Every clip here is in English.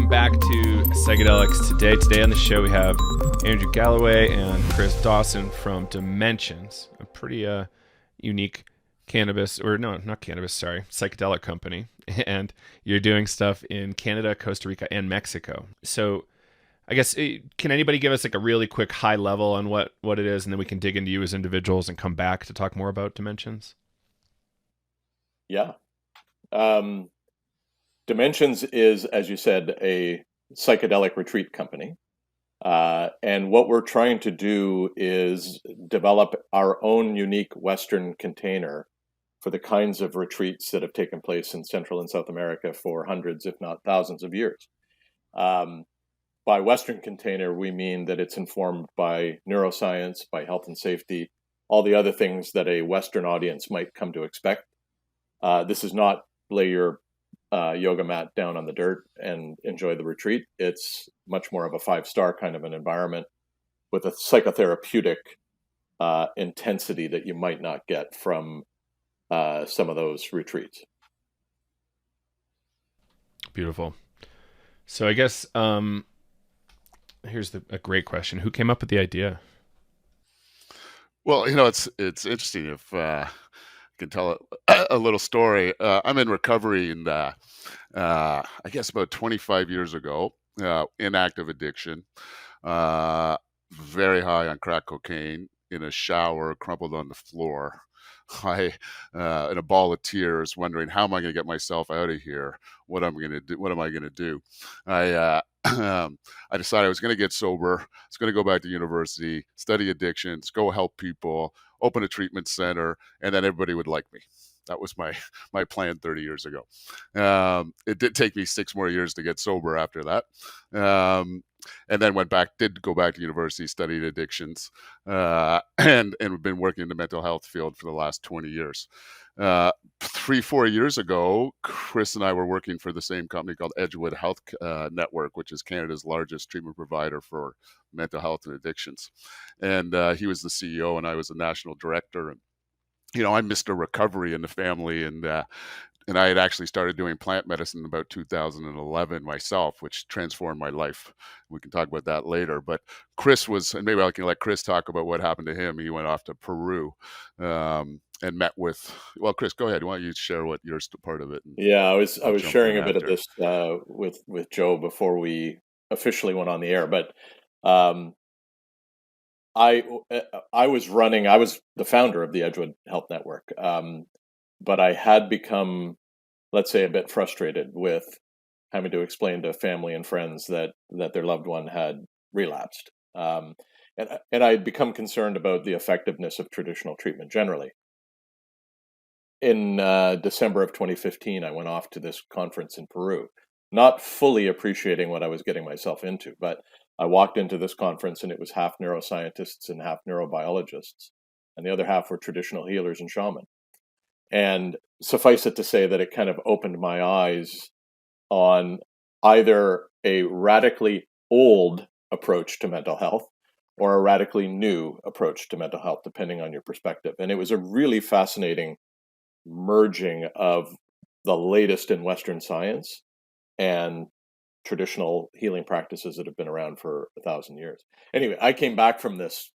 welcome back to Psychedelics Today. Today on the show we have Andrew Galloway and Chris Dawson from Dimensions, a pretty unique psychedelic company. And you're doing stuff in Canada, Costa Rica, and Mexico. So I guess, can anybody give us like a really quick high level on what it is, and then we can dig into you as individuals and come back to talk more about Dimensions? Yeah. Dimensions is, as you said, a psychedelic retreat company. And what we're trying to do is develop our own unique Western container for the kinds of retreats that have taken place in Central and South America for hundreds, if not thousands of years. By Western container, we mean that it's informed by neuroscience, by health and safety, all the other things that a Western audience might come to expect. This is not lay your yoga mat down on the dirt and enjoy the retreat. It's much more of a 5-star kind of an environment with a psychotherapeutic intensity that you might not get from some of those retreats. Beautiful. So I guess here's a great question. Who came up with the idea? Well, it's interesting if I can tell a little story. I'm in recovery, and I guess about 25 years ago, in active addiction, very high on crack cocaine, in a shower, crumpled on the floor. I, in a ball of tears, wondering how am I going to get myself out of here? What am I going to do? What am I going to do? I decided I was going to get sober. I was going to go back to university, study addictions, go help people, open a treatment center, and then everybody would like me. That was my plan 30 years ago. It did take me 6 more years to get sober after that. And then did go back to university, studied addictions, and been working in the mental health field for the last 20 years. 3-4 years ago, Chris and I were working for the same company called Edgewood Health Network, which is Canada's largest treatment provider for mental health and addictions. And he was the CEO and I was the national director. And I missed a recovery in the family, and I had actually started doing plant medicine in about 2011 myself, which transformed my life. We can talk about that later. But Chris and maybe I can let Chris talk about what happened to him. He went off to Peru and met with. Well, Chris, go ahead. Why don't you share what your part of it? Yeah, I was sharing a bit of this with Joe before we officially went on the air, but. I was the founder of the Edgewood Health Network, but I had become, let's say, a bit frustrated with having to explain to family and friends that their loved one had relapsed. And I'd become concerned about the effectiveness of traditional treatment generally. In December of 2015, I went off to this conference in Peru, not fully appreciating what I was getting myself into, but I walked into this conference and it was half neuroscientists and half neurobiologists, and the other half were traditional healers and shaman. And suffice it to say that it kind of opened my eyes on either a radically old approach to mental health or a radically new approach to mental health, depending on your perspective. And it was a really fascinating merging of the latest in Western science and traditional healing practices that have been around for 1,000 years. Anyway, I came back from this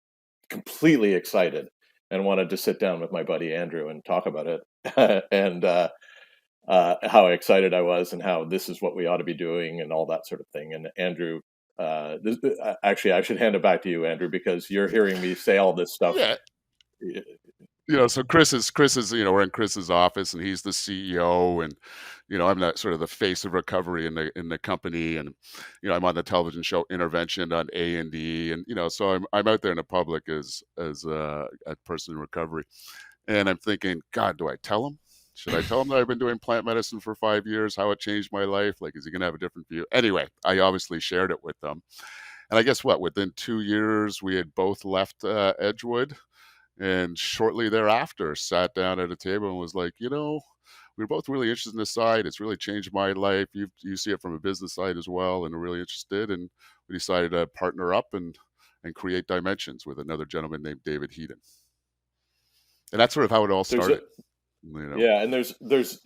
completely excited and wanted to sit down with my buddy Andrew and talk about it and how excited I was and how this is what we ought to be doing and all that sort of thing. And Andrew, actually, I should hand it back to you, Andrew, because you're hearing me say all this stuff. Yeah. So Chris is, we're in Chris's office and he's the CEO, and, I'm not sort of the face of recovery in the company. And, I'm on the television show Intervention on A&E. And, so I'm out there in the public as a person in recovery. And I'm thinking, God, do I tell him? Should I tell him that I've been doing plant medicine for 5 years, how it changed my life? Like, is he going to have a different view? Anyway, I obviously shared it with them. And I guess within 2 years, we had both left Edgewood. And shortly thereafter, sat down at a table and was like, we were both really interested in this side. It's really changed my life. You see it from a business side as well, and are really interested. And we decided to partner up and create Dimensions with another gentleman named David Heaton. And that's sort of how it all started. Yeah, and there's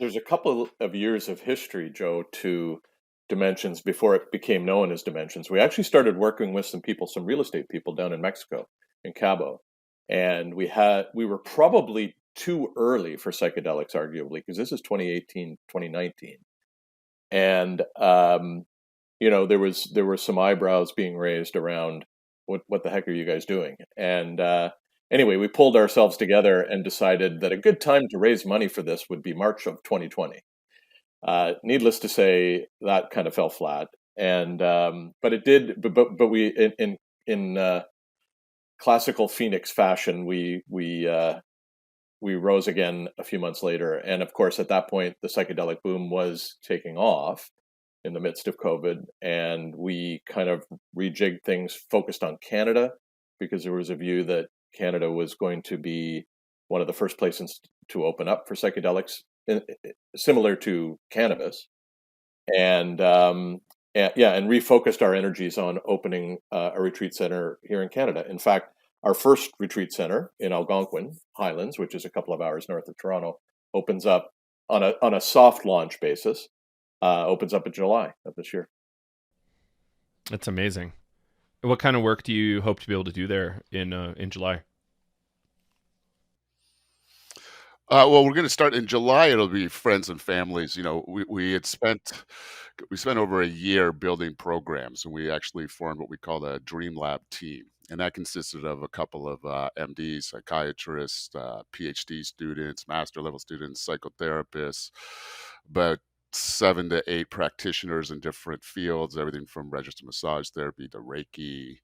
a couple of years of history, Joe, to Dimensions before it became known as Dimensions. We actually started working with some real estate people down in Mexico, in Cabo, and we were probably too early for psychedelics, arguably, because this is 2018, 2019, and there were some eyebrows being raised around what the heck are you guys doing? And anyway, we pulled ourselves together and decided that a good time to raise money for this would be March of 2020. Needless to say, that kind of fell flat, and but it did. But we in classical Phoenix fashion, we rose again a few months later, and of course, at that point, the psychedelic boom was taking off in the midst of COVID, and we kind of rejigged things, focused on Canada, because there was a view that Canada was going to be one of the first places to open up for psychedelics, similar to cannabis, and refocused our energies on opening a retreat center here in Canada. In fact, our first retreat center in Algonquin Highlands, which is a couple of hours north of Toronto, opens up on a soft launch basis. Opens up in July of this year. That's amazing. What kind of work do you hope to be able to do there in July? Well, we're going to start in July. It'll be friends and families. We spent over a year building programs, and we actually formed what we call the Dreamlab team. And that consisted of a couple of MDs, psychiatrists, PhD students, master level students, psychotherapists, about 7 to 8 practitioners in different fields, everything from registered massage therapy to Reiki,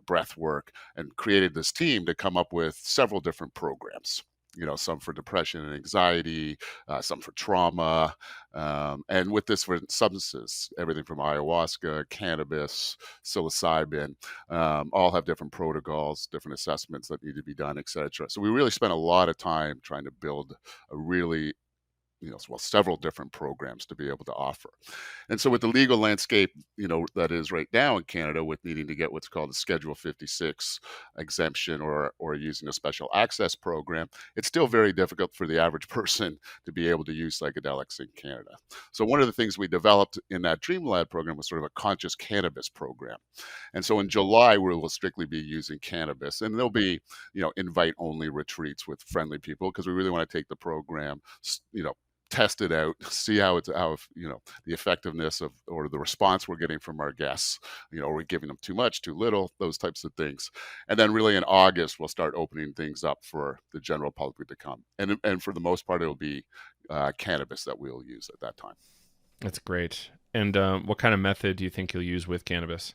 breath work, and created this team to come up with several different programs. Some for depression and anxiety, some for trauma, and with different substances, everything from ayahuasca, cannabis, psilocybin, all have different protocols, different assessments that need to be done, etc. So we really spent a lot of time trying to build a really several different programs to be able to offer. And so with the legal landscape, that is right now in Canada, with needing to get what's called a Schedule 56 exemption or using a special access program, it's still very difficult for the average person to be able to use psychedelics in Canada. So one of the things we developed in that Dreamlab program was sort of a conscious cannabis program. And so in July, we will strictly be using cannabis, and there'll be, invite-only retreats with friendly people, because we really want to take the program, test it out, see how the effectiveness of, or the response we're getting from our guests. Are we giving them too much, too little, those types of things. And then really in August, we'll start opening things up for the general public to come. And for the most part, it'll be cannabis that we'll use at that time. That's great. And what kind of method do you think you'll use with cannabis?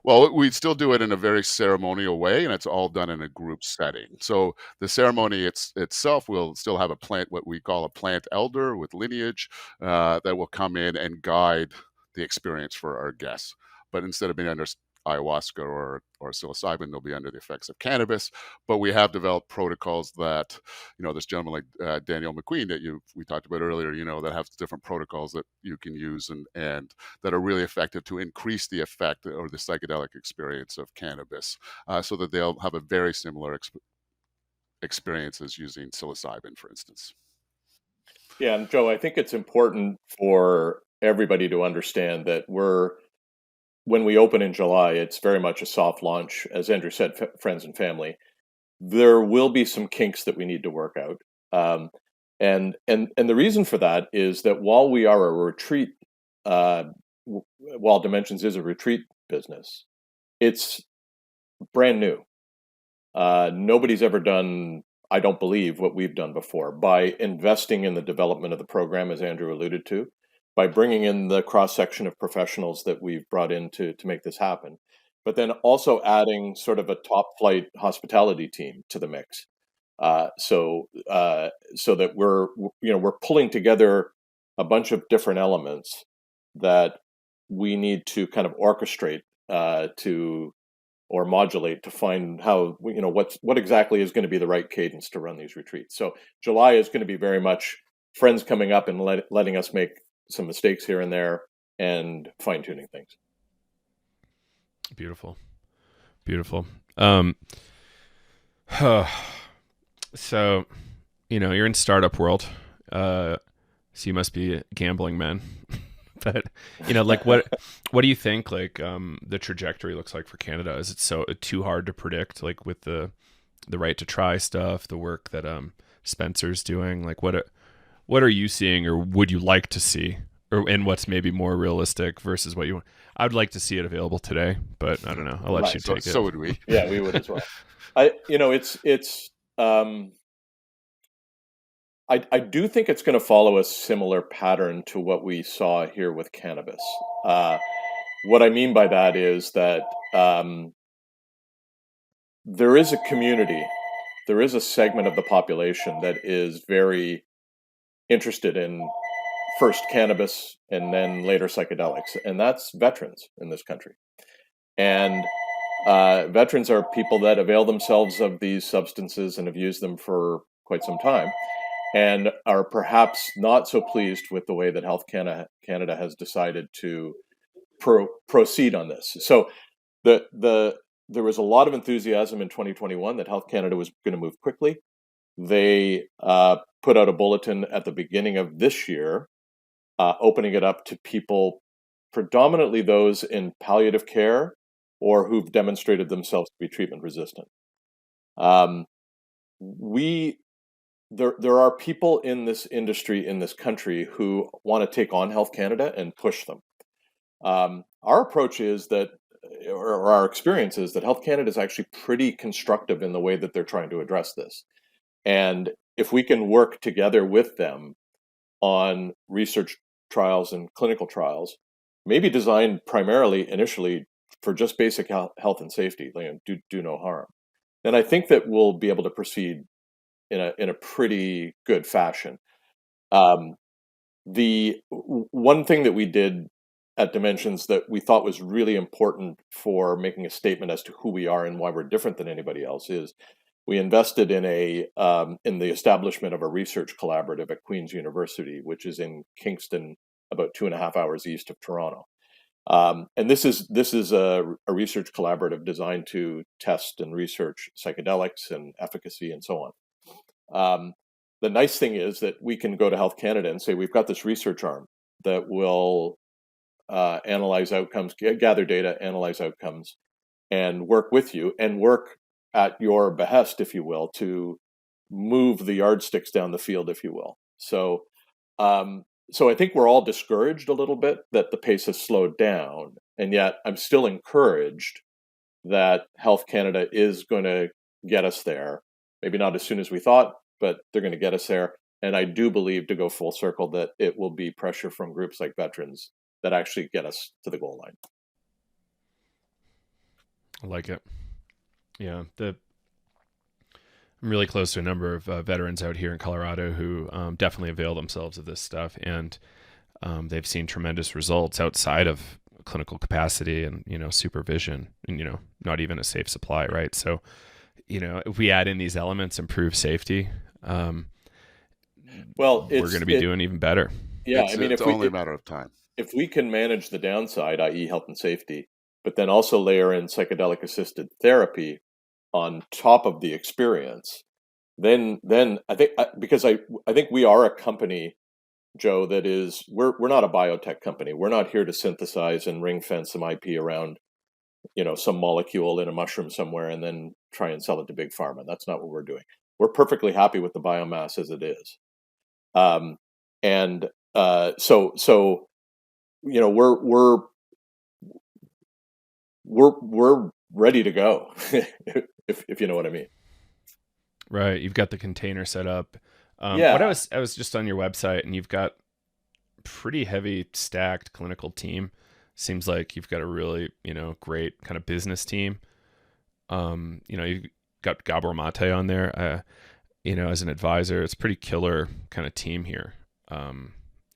Well, we still do it in a very ceremonial way, and it's all done in a group setting. So the ceremony itself will still have a plant, what we call a plant elder with lineage, that will come in and guide the experience for our guests. But instead of being under ayahuasca or psilocybin, they'll be under the effects of cannabis. But we have developed protocols that, this gentleman like Daniel McQueen that we talked about earlier, that have different protocols that you can use and that are really effective to increase the effect or the psychedelic experience of cannabis, so that they'll have a very similar experience as using psilocybin, for instance. Yeah, and Joe, I think it's important for everybody to understand that when we open in July, it's very much a soft launch. As Andrew said, friends and family. There will be some kinks that we need to work out. And the reason for that is that while we are a retreat, while Dimensions is a retreat business, it's brand new. Nobody's ever done, I don't believe, what we've done before. By investing in the development of the program, as Andrew alluded to, by bringing in the cross-section of professionals that we've brought in to make this happen, but then also adding sort of a top-flight hospitality team to the mix, so that we're pulling together a bunch of different elements that we need to kind of orchestrate or modulate to find how, what exactly is going to be the right cadence to run these retreats. So July is going to be very much friends coming up and letting us make some mistakes here and there and fine-tuning things. Beautiful. So, you're in startup world, so you must be a gambling man. but like what do you think like the trajectory looks like for Canada? Is it so too hard to predict, like with the right to try stuff, the work that Spencer's doing? Like what are you seeing, or would you like to see, and what's maybe more realistic versus what you want? I would like to see it available today, but I don't know. I'll let you take it. So would we. Yeah, we would as well. It's I do think it's going to follow a similar pattern to what we saw here with cannabis. What I mean by that is that there is a community, there is a segment of the population that is very interested in first cannabis and then later psychedelics, and that's veterans in this country. And veterans are people that avail themselves of these substances and have used them for quite some time, and are perhaps not so pleased with the way that Health Canada has decided to proceed on this. So there was a lot of enthusiasm in 2021 that Health Canada was going to move quickly. They put out a bulletin at the beginning of this year, opening it up to people, predominantly those in palliative care or who've demonstrated themselves to be treatment resistant. There are people in this industry, in this country, who want to take on Health Canada and push them. Our approach is that, or our experience is that Health Canada is actually pretty constructive in the way that they're trying to address this. And if we can work together with them on research trials and clinical trials, maybe designed primarily initially for just basic health and safety, do no harm, then I think that we'll be able to proceed in a pretty good fashion. The one thing that we did at Dimensions that we thought was really important for making a statement as to who we are and why we're different than anybody else is we invested in the establishment of a research collaborative at Queen's University, which is in Kingston, about 2.5 hours east of Toronto. And this is a research collaborative designed to test and research psychedelics and efficacy and so on. The nice thing is that we can go to Health Canada and say, we've got this research arm that will analyze outcomes, gather data, analyze outcomes, and work with you and work at your behest, if you will, to move the yardsticks down the field, if you will. So I think we're all discouraged a little bit that the pace has slowed down, and yet I'm still encouraged that Health Canada is going to get us there. Maybe not as soon as we thought, but they're going to get us there. And I do believe, to go full circle, that it will be pressure from groups like veterans that actually get us to the goal line. I like it. Yeah, I'm really close to a number of veterans out here in Colorado who definitely avail themselves of this stuff, and they've seen tremendous results outside of clinical capacity and supervision, and not even a safe supply, right? So if we add in these elements, improve safety, we're going to be doing even better. Yeah, it's only a matter of time. If we can manage the downside, i.e. health and safety, but then also layer in psychedelic assisted therapy on top of the experience, then I think, because I think we are a company, Joe, that is, we're not a biotech company. We're not here to synthesize and ring fence some IP around some molecule in a mushroom somewhere and then try and sell it to big pharma. That's not what we're doing. We're perfectly happy with the biomass as it is. We're ready to go, if you know what I mean. Right. You've got the container set up. Yeah. What I was just on your website, and you've got pretty heavy stacked clinical team. Seems like you've got a really, great kind of business team. You've got Gabor Mate on there, as an advisor. It's a pretty killer kind of team here.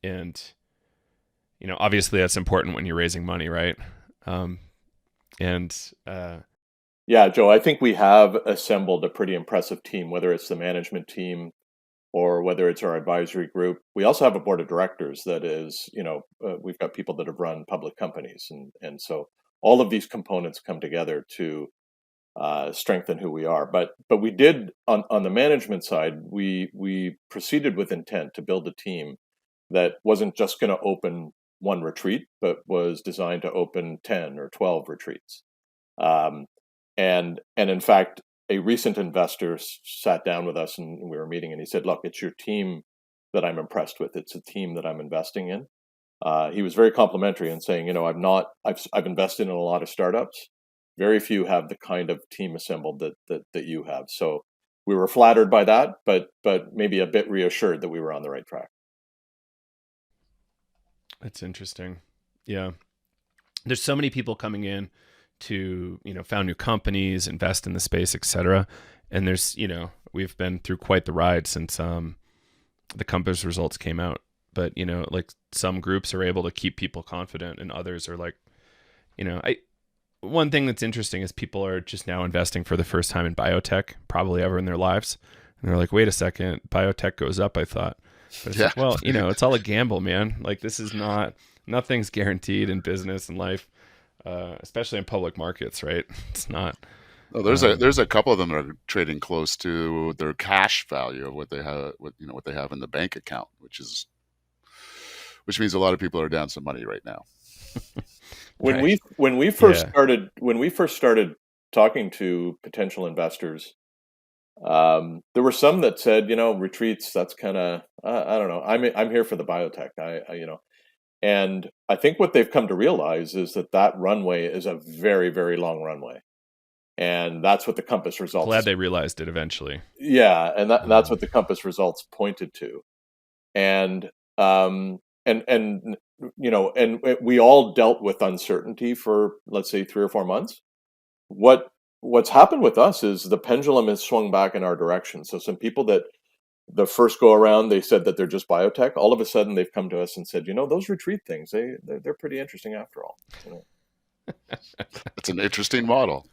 And obviously that's important when you're raising money, right? Yeah, Joe, I think we have assembled a pretty impressive team, whether it's the management team or whether it's our advisory group. We also have a board of directors that is, we've got people that have run public companies. And so all of these components come together to strengthen who we are. But we did, on the management side, we proceeded with intent to build a team that wasn't just going to open one retreat, but was designed to open 10 or 12 retreats. Um, and in fact, a recent investor sat down with us and we were meeting, and he said, "Look, it's your team that I'm impressed with. It's a team that I'm investing in." He was very complimentary and saying, I've invested in a lot of startups. Very few have the kind of team assembled that you have. So we were flattered by that, but maybe a bit reassured that we were on the right track. That's interesting. Yeah. There's so many people coming in to, found new companies, invest in the space, etc. And there's, we've been through quite the ride since the Compass results came out. But, like some groups are able to keep people confident and others are like, one thing that's interesting is people are just now investing for the first time in biotech, probably ever in their lives. And they're like, wait a second, biotech goes up, I thought. But it's like, well, it's all a gamble, man. Like this is nothing's guaranteed in business and life, especially in public markets, right? It's not. Oh, there's a couple of them that are trading close to their cash value of what they have, what they have in the bank account, which means a lot of people are down some money right now. When we first started talking to potential investors, there were some that said, retreats, that's kind of I don't know. I'm here for the biotech. And I think what they've come to realize is that runway is a very, very long runway. And that's what the Compass results. Glad they realized it eventually. Yeah, and that's what the Compass results pointed to. And we all dealt with uncertainty for, let's say, 3 or 4 months. What's happened with us is the pendulum has swung back in our direction. So some people that the first go around, they said that they're just biotech. All of a sudden, they've come to us and said, those retreat things, they're pretty interesting after all. It's an interesting model.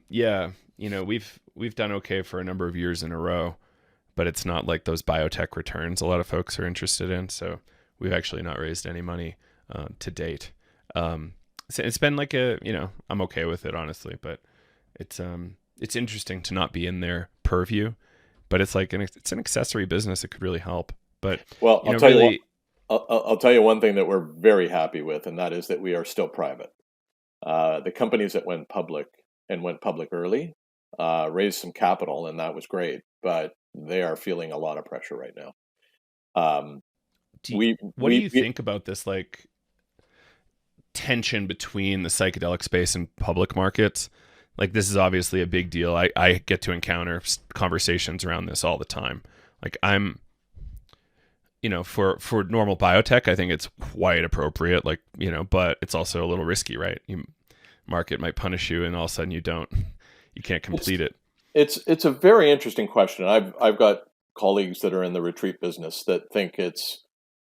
Yeah, we've done okay for a number of years in a row, but it's not like those biotech returns a lot of folks are interested in. So we've actually not raised any money to date. So it's been like I'm okay with it, honestly, but it's interesting to not be in their purview, but it's like it's an accessory business. It could really help. But well, I'll tell you one thing that we're very happy with, and that is that we are still private. The companies that went public early raised some capital, and that was great, but they are feeling a lot of pressure right now. What do you think about this, like, tension between the psychedelic space and public markets? Like, this is obviously a big deal. I get to encounter conversations around this all the time. Like, I'm, for normal biotech, I think it's quite appropriate, like, but it's also a little risky, right? Market might punish you and all of a sudden you can't complete it. It's a very interesting question. I've got colleagues that are in the retreat business that think it's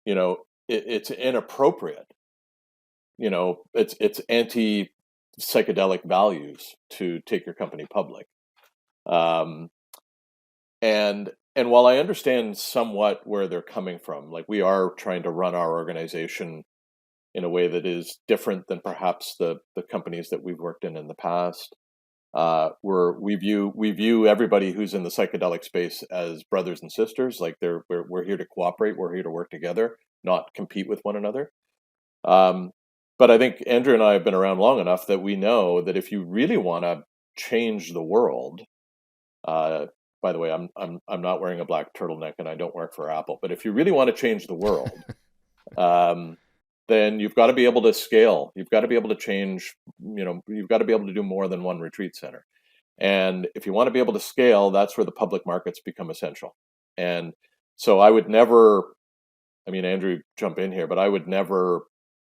inappropriate. It's anti psychedelic values to take your company public. And while I understand somewhat where they're coming from, like we are trying to run our organization in a way that is different than perhaps the companies that we've worked in the past. We view everybody who's in the psychedelic space as brothers and sisters. Like we're here to cooperate, we're here to work together, not compete with one another. But I think Andrew and I have been around long enough that we know that if you really want to change the world, by the way, I'm not wearing a black turtleneck and I don't work for Apple. But if you really want to change the world, then you've got to be able to scale. You've got to be able to change. You've got to be able to do more than one retreat center. And if you want to be able to scale, that's where the public markets become essential. And so I would never, Andrew, jump in here, but I would never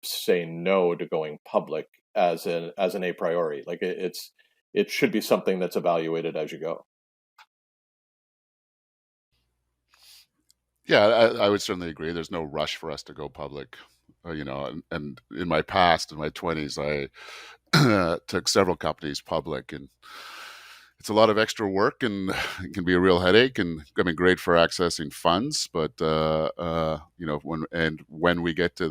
say no to going public as an a priori. Like it should be something that's evaluated as you go. Yeah, I would certainly agree. There's no rush for us to go public. And in my past, in my 20s, I took several companies public, and it's a lot of extra work, and it can be a real headache. And great for accessing funds, but when we get to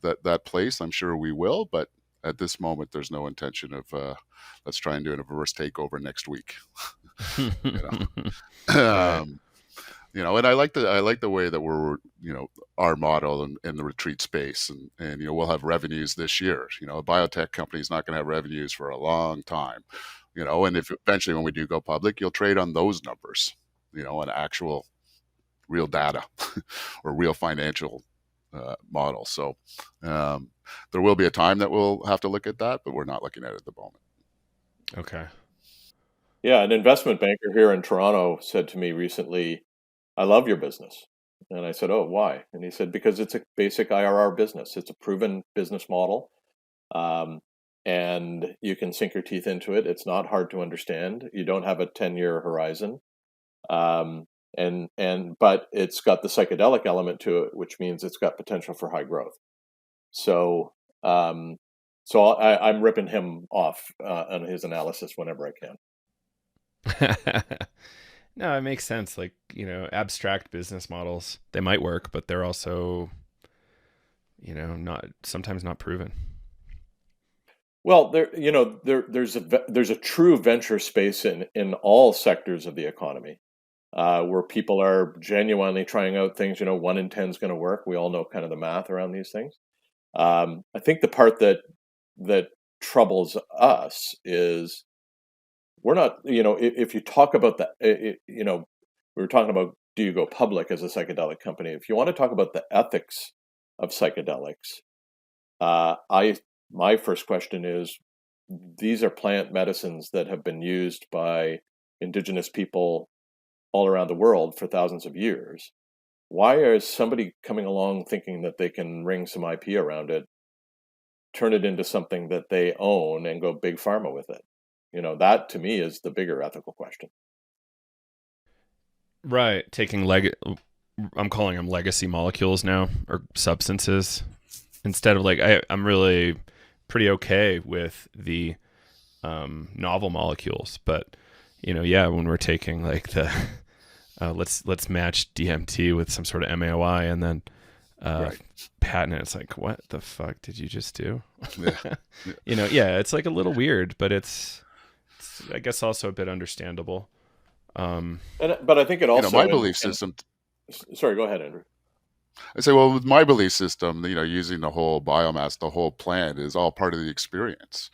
that place, I'm sure we will. But at this moment, there's no intention of let's try and do a reverse takeover next week. And I like the way that we're, our model in the retreat space, and we'll have revenues this year. A biotech company is not going to have revenues for a long time. And if eventually when we do go public, you'll trade on those numbers, on actual real data or real financial model. So there will be a time that we'll have to look at that, but we're not looking at it at the moment. Okay. Yeah, an investment banker here in Toronto said to me recently, "I love your business." And I said, "Oh, why?" And he said, "Because it's a basic IRR business. It's a proven business model, um, and you can sink your teeth into it. It's not hard to understand. You don't have a 10-year horizon, um, but it's got the psychedelic element to it, which means it's got potential for high growth." So, um, I'm ripping him off on his analysis whenever I can. No, it makes sense. Like, abstract business models, they might work, but they're also, not sometimes not proven. Well, there's a true venture space in all sectors of the economy, where people are genuinely trying out things. 1 in 10 is going to work. We all know kind of the math around these things. I think the part that troubles us is we're not. If you talk about we were talking about, do you go public as a psychedelic company? If you want to talk about the ethics of psychedelics, I my first question is, these are plant medicines that have been used by indigenous people all around the world for thousands of years. Why is somebody coming along thinking that they can wring some IP around it, turn it into something that they own, and go big pharma with it? That to me is the bigger ethical question. Right. I'm calling them legacy molecules now, or substances, instead of like, I'm really pretty okay with the novel molecules, but yeah, when we're taking like the let's match DMT with some sort of MAOI and then Right. patent it. It's like, what the fuck did you just do? Yeah. Yeah, it's like a little weird, but it's I guess also a bit understandable. But I think it My also, belief and system. sorry, go ahead, Andrew. I say, well, with my belief system, using the whole biomass, the whole plant is all part of the experience.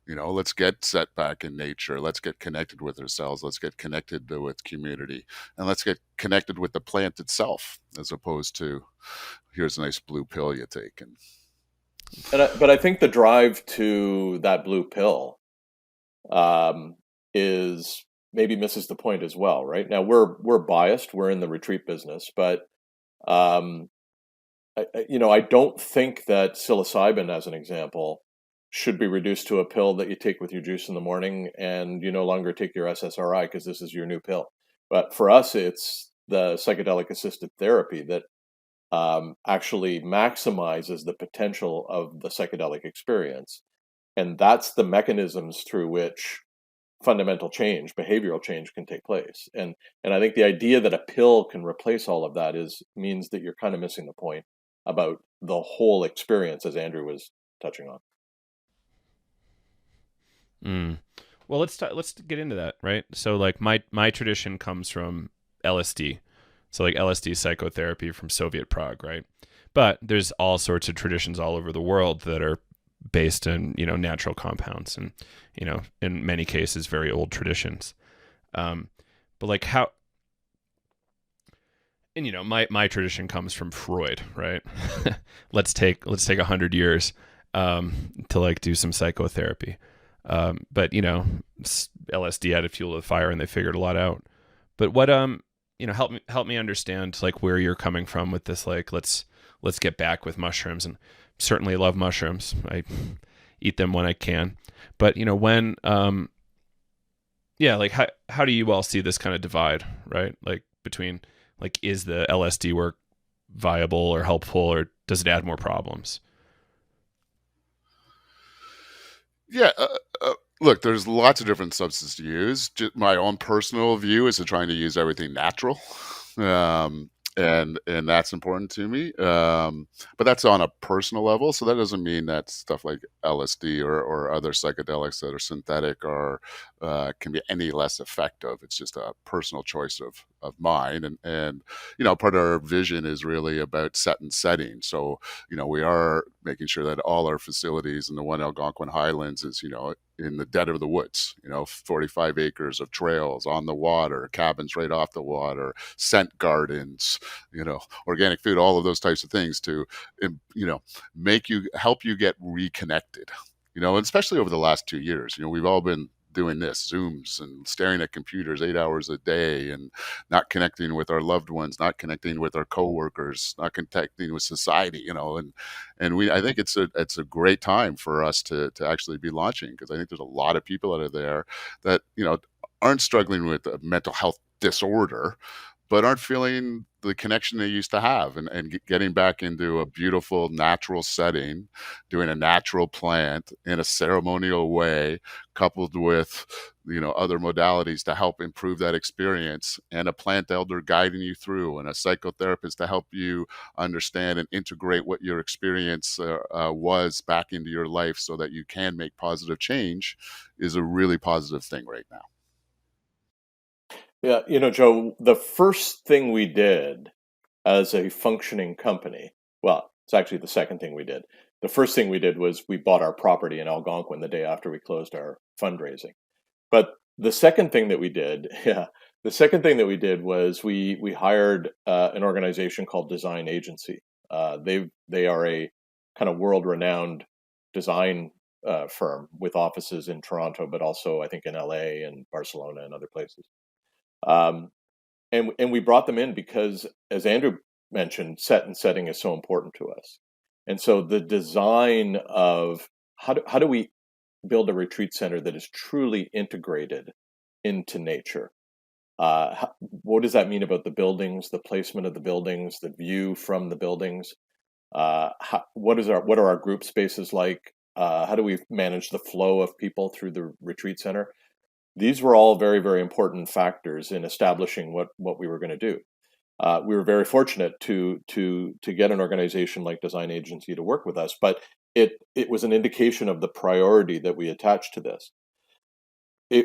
Let's get set back in nature. Let's get connected with ourselves. Let's get connected with community, and let's get connected with the plant itself, as opposed to here's a nice blue pill you take. And But I think the drive to that blue pill, um, is maybe misses the point as well. Right now, we're biased. We're in the retreat business, but um, I don't think that psilocybin, as an example, should be reduced to a pill that you take with your juice in the morning, and you no longer take your SSRI because this is your new pill. But for us, it's the psychedelic assisted therapy that actually maximizes the potential of the psychedelic experience, and that's the mechanisms through which fundamental change, behavioral change, can take place. And I think the idea that a pill can replace all of that is means that you're kind of missing the point about the whole experience, as Andrew was touching on. Mm. Well, let's get into that, right? So like my tradition comes from LSD. So like LSD psychotherapy from Soviet Prague, right? But there's all sorts of traditions all over the world that are based in, natural compounds and, in many cases very old traditions. Um, but like how and my tradition comes from Freud, right? let's take 100 years to like do some psychotherapy. But LSD added fuel to the fire, and they figured a lot out. But what help me understand like where you're coming from with this. Like let's get back with mushrooms, and certainly love mushrooms. I eat them when I can. But when yeah, like how do you all see this kind of divide, right? Like between like, is the LSD work viable or helpful, or does it add more problems? yeah, look, there's lots of different substances to use. My own personal view is to trying to use everything natural. Um, and that's important to me. But that's on a personal level, so that doesn't mean that stuff like LSD or other psychedelics that are synthetic are can be any less effective. It's just a personal choice of mine, and part of our vision is really about set and setting. So we are making sure that all our facilities in the one Algonquin Highlands is in the dead of the woods, 45 acres of trails on the water, cabins right off the water, scent gardens, organic food, all of those types of things to, help you get reconnected, and especially over the last 2 years, we've all been doing this Zooms and staring at computers 8 hours a day and not connecting with our loved ones, not connecting with our coworkers, not connecting with society, I think it's a great time for us to actually be launching, because I think there's a lot of people out of there that aren't struggling with a mental health disorder, but aren't feeling the connection they used to have, and getting back into a beautiful natural setting, doing a natural plant in a ceremonial way, coupled with other modalities to help improve that experience, and a plant elder guiding you through, and a psychotherapist to help you understand and integrate what your experience was back into your life so that you can make positive change, is a really positive thing right now. Yeah, Joe, the first thing we did as a functioning company, well, it's actually the second thing we did. The first thing we did was we bought our property in Algonquin the day after we closed our fundraising. But the second thing that we did, was we hired an organization called Design Agency. They are a kind of world-renowned design firm with offices in Toronto, but also I think in LA and Barcelona and other places. And we brought them in because, as Andrew mentioned, set and setting is so important to us. And so the design of how do we build a retreat center that is truly integrated into nature? What does that mean about the buildings, the placement of the buildings, the view from the buildings? What are our group spaces like? How do we manage the flow of people through the retreat center? These were all very, very important factors in establishing what we were going to do. We were very fortunate to get an organization like Design Agency to work with us, but it was an indication of the priority that we attached to this.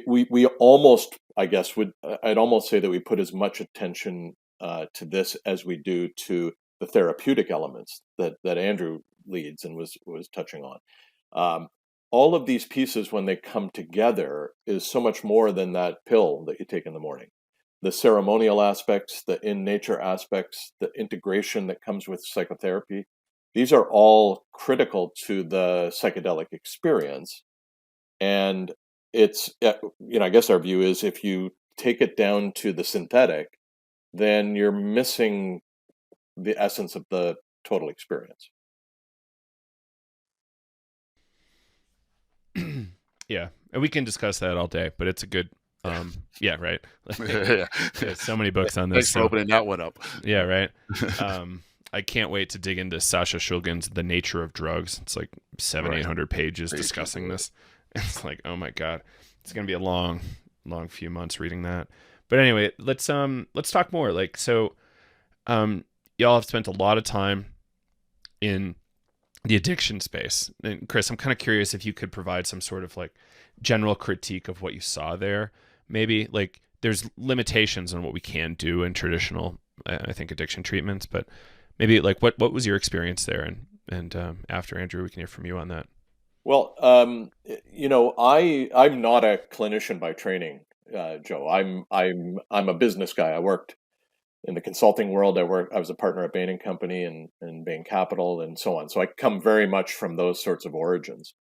We almost, I'd almost say that we put as much attention to this as we do to the therapeutic elements that Andrew leads and was touching on. All of these pieces, when they come together, is so much more than that pill that you take in the morning. The ceremonial aspects, the in-nature aspects, the integration that comes with psychotherapy, these are all critical to the psychedelic experience. And it's, I guess our view is if you take it down to the synthetic, then you're missing the essence of the total experience. Yeah, and we can discuss that all day, but it's a good yeah, right. Yeah. There's so many books on this. Thanks for opening that one up. Yeah, right. I can't wait to dig into Sasha Shulgin's The Nature of Drugs. It's like 700-800 pages discussing this. It's like, oh my God, it's gonna be a long few months reading that. But anyway, let's talk more. Like, so y'all have spent a lot of time in the addiction space. And Chris, I'm kind of curious if you could provide some sort of like general critique of what you saw there. Maybe like there's limitations on what we can do in traditional, I think, addiction treatments, but maybe like what was your experience there? And after Andrew, we can hear from you on that. Well, I'm not a clinician by training, Joe. I'm a business guy. I worked in the consulting world. I was a partner at Bain & Company and Bain Capital and so on. So I come very much from those sorts of origins.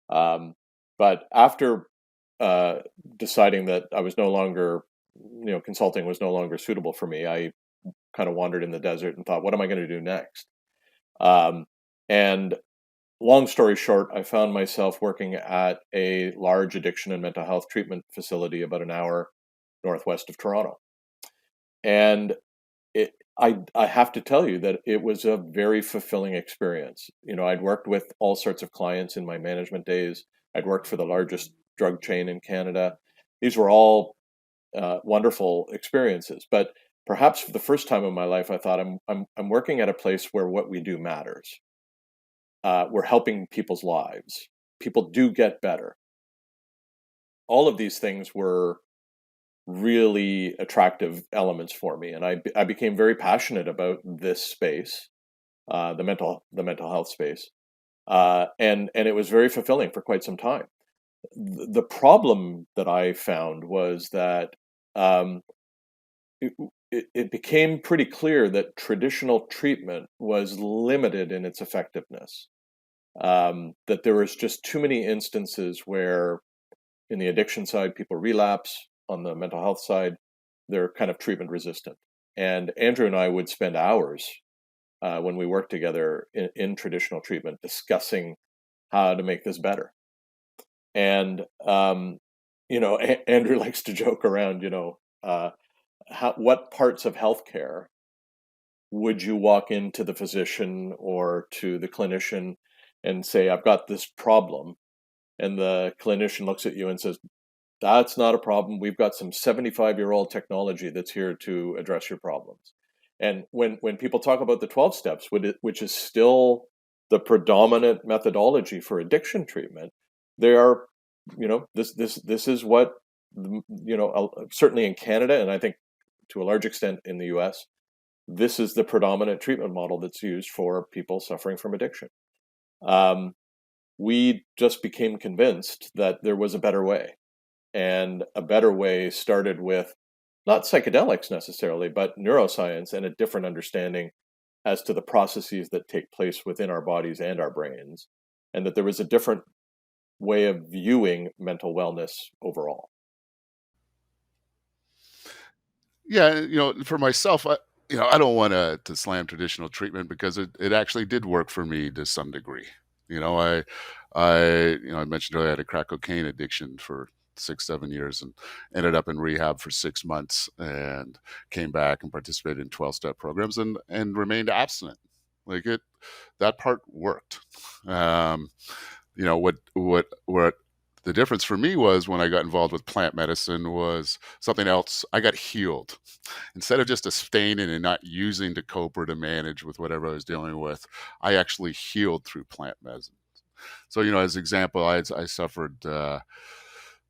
But after deciding that I was no longer, consulting was no longer suitable for me, I kind of wandered in the desert and thought, what am I going to do next? And long story short, I found myself working at a large addiction and mental health treatment facility about an hour northwest of Toronto. And I have to tell you that it was a very fulfilling experience. I'd worked with all sorts of clients in my management days. I'd worked for the largest drug chain in Canada. These were all wonderful experiences. But perhaps for the first time in my life, I thought I'm working at a place where what we do matters. We're helping people's lives. People do get better. All of these things were really attractive elements for me, and I became very passionate about this space, the mental health space, and it was very fulfilling for quite some time. The problem that I found was that um, it became pretty clear that traditional treatment was limited in its effectiveness. That there was just too many instances where, in the addiction side, people relapse. On the mental health side, they're kind of treatment resistant. And Andrew and I would spend hours when we worked together in traditional treatment discussing how to make this better. And Andrew likes to joke around, what parts of healthcare would you walk into the physician or to the clinician and say, I've got this problem, and the clinician looks at you and says, that's not a problem. We've got some 75-year-old technology that's here to address your problems. And when people talk about the 12 steps, which is still the predominant methodology for addiction treatment, they are, this is what, certainly in Canada, and I think to a large extent in the US, this is the predominant treatment model that's used for people suffering from addiction. We just became convinced that there was a better way. And a better way started with not psychedelics necessarily, but neuroscience and a different understanding as to the processes that take place within our bodies and our brains, and that there was a different way of viewing mental wellness overall. Yeah, for myself, I don't want to slam traditional treatment because it actually did work for me to some degree. I mentioned earlier I had a crack cocaine addiction for 6-7 years and ended up in rehab for 6 months and came back and participated in 12-step programs and remained abstinent. That part worked. What the difference for me was when I got involved with plant medicine was something else. I got healed. Instead of just abstaining and not using to cope or to manage with whatever I was dealing with, I actually healed through plant medicine. So, as an example, I suffered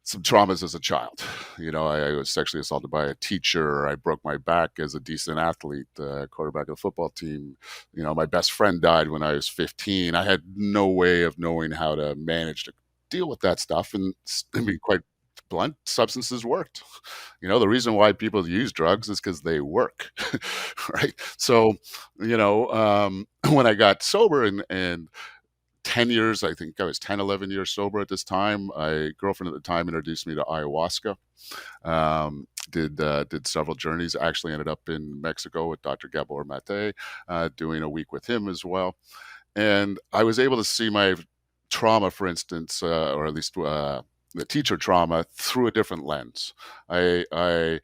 some traumas as a child. I was sexually assaulted by a teacher. I broke my back as a decent athlete, quarterback of the football team. My best friend died when I was 15. I had no way of knowing how to manage to deal with that stuff. And I mean, quite blunt, substances worked. The reason why people use drugs is because they work, right? So, when I got sober and 10 years, I think I was 10, 11 years sober at this time. My girlfriend at the time introduced me to ayahuasca. Did several journeys. Actually ended up in Mexico with Dr. Gabor Mate, doing a week with him as well. And I was able to see my trauma, for instance, or at least the teacher trauma, through a different lens. I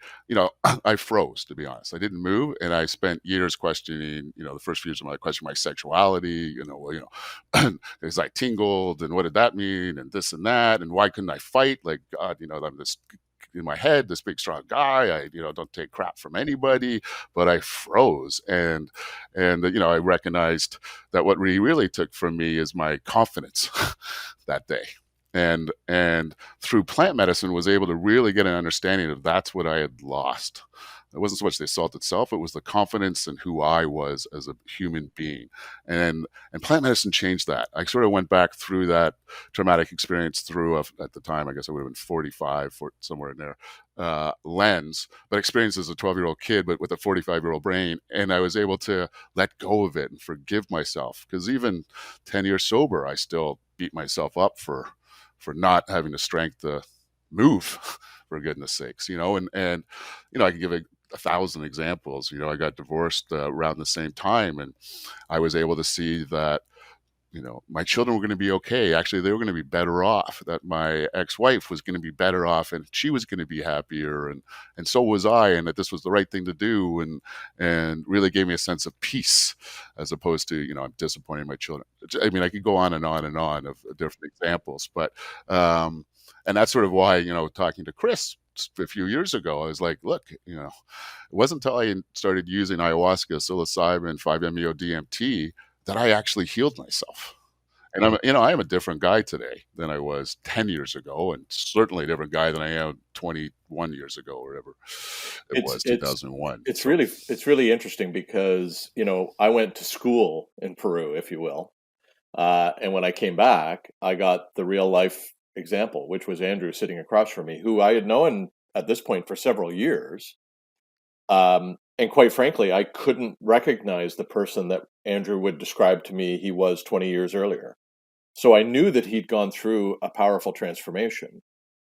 I froze, to be honest. I didn't move, and I spent years questioning. The first few years of my life, questioning my sexuality. Because I tingled, and what did that mean, and this and that, and why couldn't I fight? Like God, I'm this in my head, this big strong guy. I don't take crap from anybody, but I froze, and I recognized that what really took from me is my confidence that day. And through plant medicine was able to really get an understanding of that's what I had lost. It wasn't so much the assault itself, it was the confidence in who I was as a human being. And plant medicine changed that. I sort of went back through that traumatic experience through, at the time, I guess I would have been 45, somewhere in there, lens, but experienced as a 12-year-old kid, but with a 45-year-old brain. And I was able to let go of it and forgive myself. Because even 10 years sober, I still beat myself up for not having the strength to move, for goodness sakes, and I can give 1,000 examples. I got divorced around the same time, and I was able to see that, my children were going to be okay. Actually, they were going to be better off, that my ex-wife was going to be better off, and she was going to be happier, and so was I, and that this was the right thing to do, and really gave me a sense of peace, as opposed to, I'm disappointing my children. I mean, I could go on and on and on of different examples, but and that's sort of why, talking to Chris, a few years ago. I was like, look, it wasn't until I started using ayahuasca, psilocybin, 5-MeO DMT that I actually healed myself. And I am a different guy today than I was 10 years ago, and certainly a different guy than I am 21 years ago, or whatever it It's was, it's 2001. it's So, really interesting because I went to school in Peru, if you will, and when I came back, I got the real life example, which was Andrew sitting across from me, who I had known at this point for several years. And quite frankly, I couldn't recognize the person that Andrew would describe to me he was 20 years earlier. So I knew that he'd gone through a powerful transformation,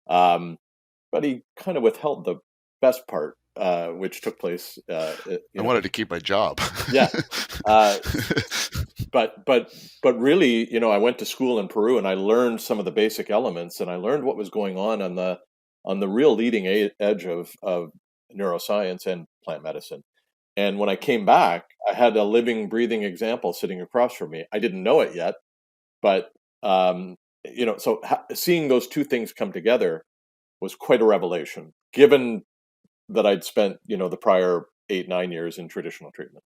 um, but he kind of withheld the best part, which took place. I wanted to keep my job. Yeah, uh, but really, I went to school in Peru and I learned some of the basic elements, and I learned what was going on the real leading edge of neuroscience and plant medicine. And when I came back, I had a living, breathing example sitting across from me. I didn't know it yet, but um, so seeing those two things come together was quite a revelation, given that I'd spent the prior 8-9 years in traditional treatment.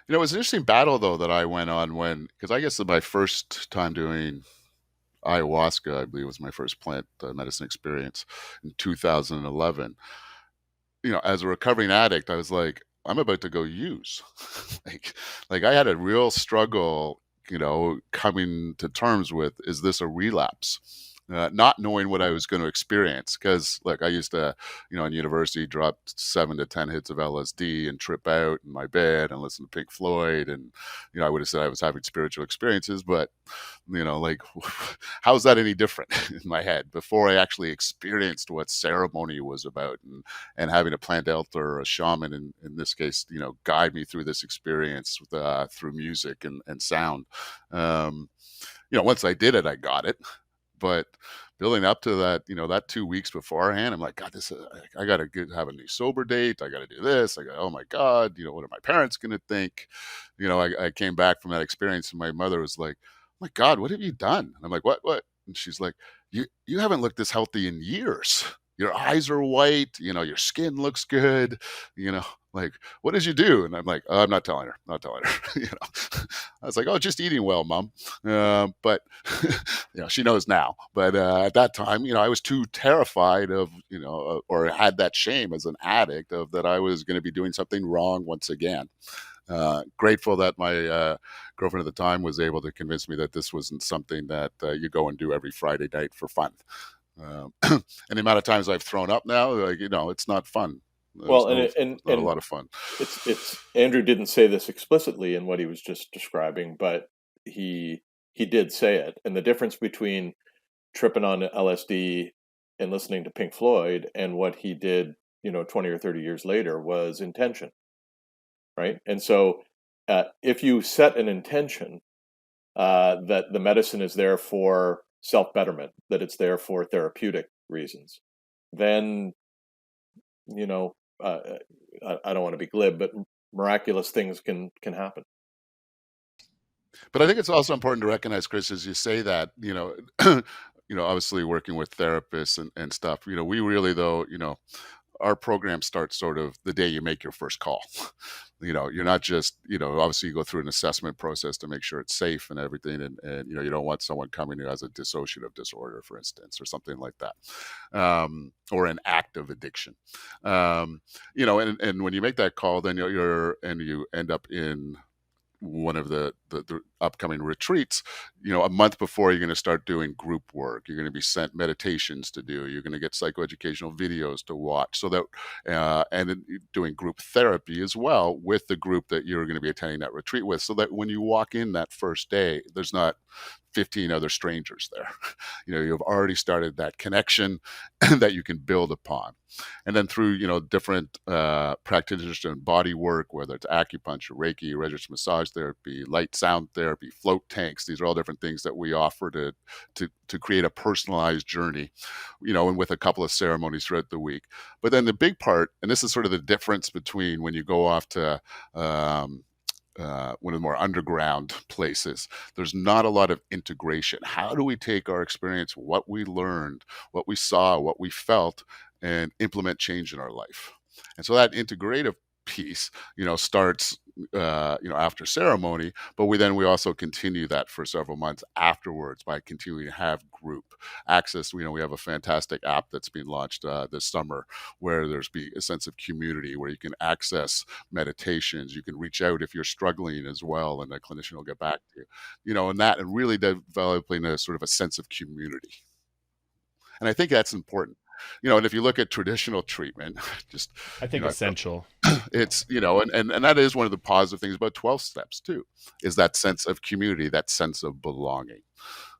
It was an interesting battle though that I went on because I guess my first time doing ayahuasca, I believe, was my first plant medicine experience in 2011. As a recovering addict, I was like, I'm about to go use. like I had a real struggle, coming to terms with, is this a relapse? Not knowing what I was going to experience, because look, I used to, in university, drop 7 to 10 hits of LSD and trip out in my bed and listen to Pink Floyd, and I would have said I was having spiritual experiences, but like, how's that any different in my head before I actually experienced what ceremony was about, and having a plant elder or a shaman, in this case, guide me through this experience through music and sound. Once I did it, I got it. But building up to that, that 2 weeks beforehand, I'm like, God, I got to have a new sober date. I got to do this. Oh my God, what are my parents going to think? I came back from that experience and my mother was like, oh my God, what have you done? And I'm like, what? And she's like, you haven't looked this healthy in years. Your eyes are white, your skin looks good, like, what did you do? And I'm like, oh, I'm not telling her, I was like, oh, just eating well, Mom. But she knows now. But at that time, I was too terrified of, or had that shame as an addict of that I was going to be doing something wrong once again. Grateful that my girlfriend at the time was able to convince me that this wasn't something that you go and do every Friday night for fun. And the amount of times I've thrown up now, like, it's not fun. Well, Not a lot of fun. It's Andrew didn't say this explicitly in what he was just describing, but he did say it. And the difference between tripping on LSD and listening to Pink Floyd and what he did, 20 or 30 years later, was intention, right? And so, if you set an intention that the medicine is there for self-betterment, that it's there for therapeutic reasons, then I don't want to be glib, but miraculous things can happen. But I think it's also important to recognize, Chris, as you say that, obviously working with therapists and stuff, we really, though, our program starts sort of the day you make your first call. You're not just, obviously you go through an assessment process to make sure it's safe and everything. And you don't want someone coming who has a dissociative disorder, for instance, or something like that, or an active addiction. And when you make that call, then you end up in one of the upcoming retreats, a month before you're going to start doing group work. You're going to be sent meditations to do. You're going to get psychoeducational videos to watch, so that and then doing group therapy as well with the group that you're going to be attending that retreat with, so that when you walk in that first day, there's not 15 other strangers there. You've already started that connection that you can build upon. And then through, different practitioners doing body work, whether it's acupuncture, Reiki, registered massage therapy, light sound therapy, float tanks, these are all different things that we offer to create a personalized journey, and with a couple of ceremonies throughout the week. But then the big part, and this is sort of the difference between when you go off to one of the more underground places. There's not a lot of integration. How do we take our experience, what we learned, what we saw, what we felt, and implement change in our life? And so that integrative piece, starts, after ceremony, but we also continue that for several months afterwards by continuing to have group access. We have a fantastic app that's being launched this summer, where there's be a sense of community, where you can access meditations, you can reach out if you're struggling as well, and the clinician will get back to you, and really developing a sort of a sense of community. And I think that's important. And if you look at traditional treatment, just, I think essential. it's, and that is one of the positive things about 12 steps too, is that sense of community, that sense of belonging.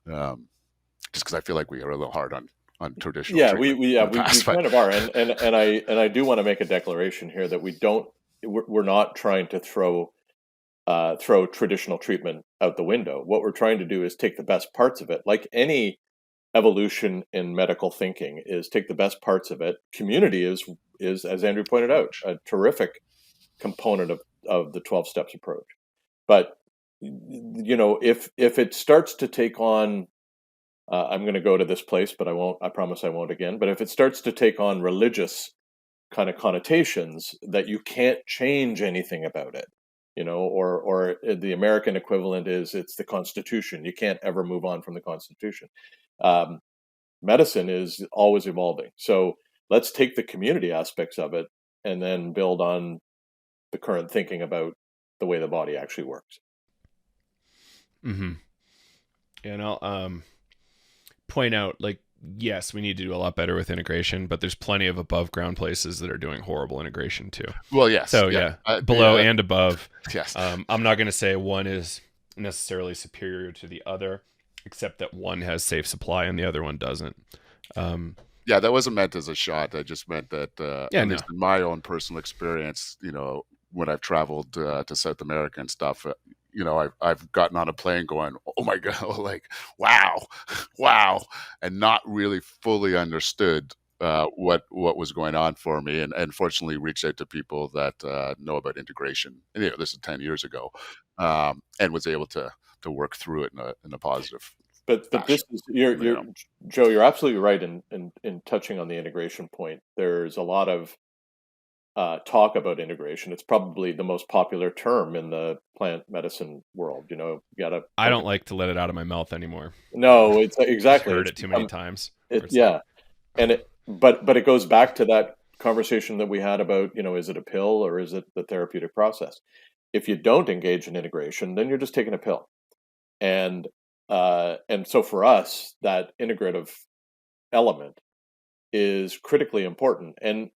Just because I feel like we are a little hard on traditional treatment. We kind of are. And I do want to make a declaration here that we're not trying to throw traditional treatment out the window. What we're trying to do is take the best parts of it, like any evolution in medical thinking, is take the best parts of it. Community is, as Andrew pointed out, a terrific component of the 12 steps approach. But if it starts to take on, I'm going to go to this place, but I won't. I promise I won't again. But if it starts to take on religious kind of connotations, that you can't change anything about it, or the American equivalent is, it's the Constitution. You can't ever move on from the Constitution. Medicine is always evolving. So let's take the community aspects of it and then build on the current thinking about the way the body actually works. Mm-hmm. And I'll point out, yes, we need to do a lot better with integration, but there's plenty of above ground places that are doing horrible integration too. Well, yes. So below and above. Yes. I'm not going to say one is necessarily superior to the other, except that one has safe supply and the other one doesn't. That wasn't meant as a shot. I just meant that, at least in my own personal experience, when I've traveled to South America and stuff, I've gotten on a plane going, oh my God, wow, and not really fully understood what was going on for me, and fortunately reached out to people that know about integration. And, this is 10 years ago, and was able to work through it in a positive. But this is Joe, you're absolutely right in touching on the integration point. There's a lot of talk about integration. It's probably the most popular term in the plant medicine world. I don't like to let it out of my mouth anymore. No, it's exactly. I've heard it too many times. But it goes back to that conversation that we had about, is it a pill or is it the therapeutic process? If you don't engage in integration, then you're just taking a pill. And so for us, that integrative element is critically important, and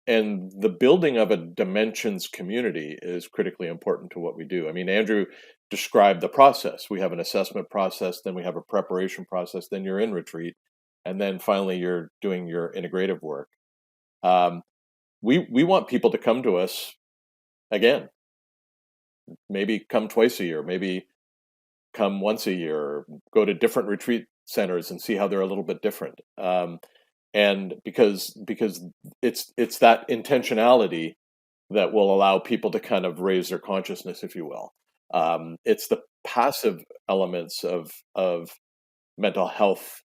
the building of a dimensions community is critically important to what we do. I mean, Andrew described the process. We have an assessment process, then we have a preparation process, then you're in retreat, and then finally you're doing your integrative work. We want people to come to us again, maybe come twice a year, maybe come once a year, or go to different retreat centers and see how they're a little bit different. And because it's that intentionality that will allow people to kind of raise their consciousness, if you will. It's the passive elements of mental health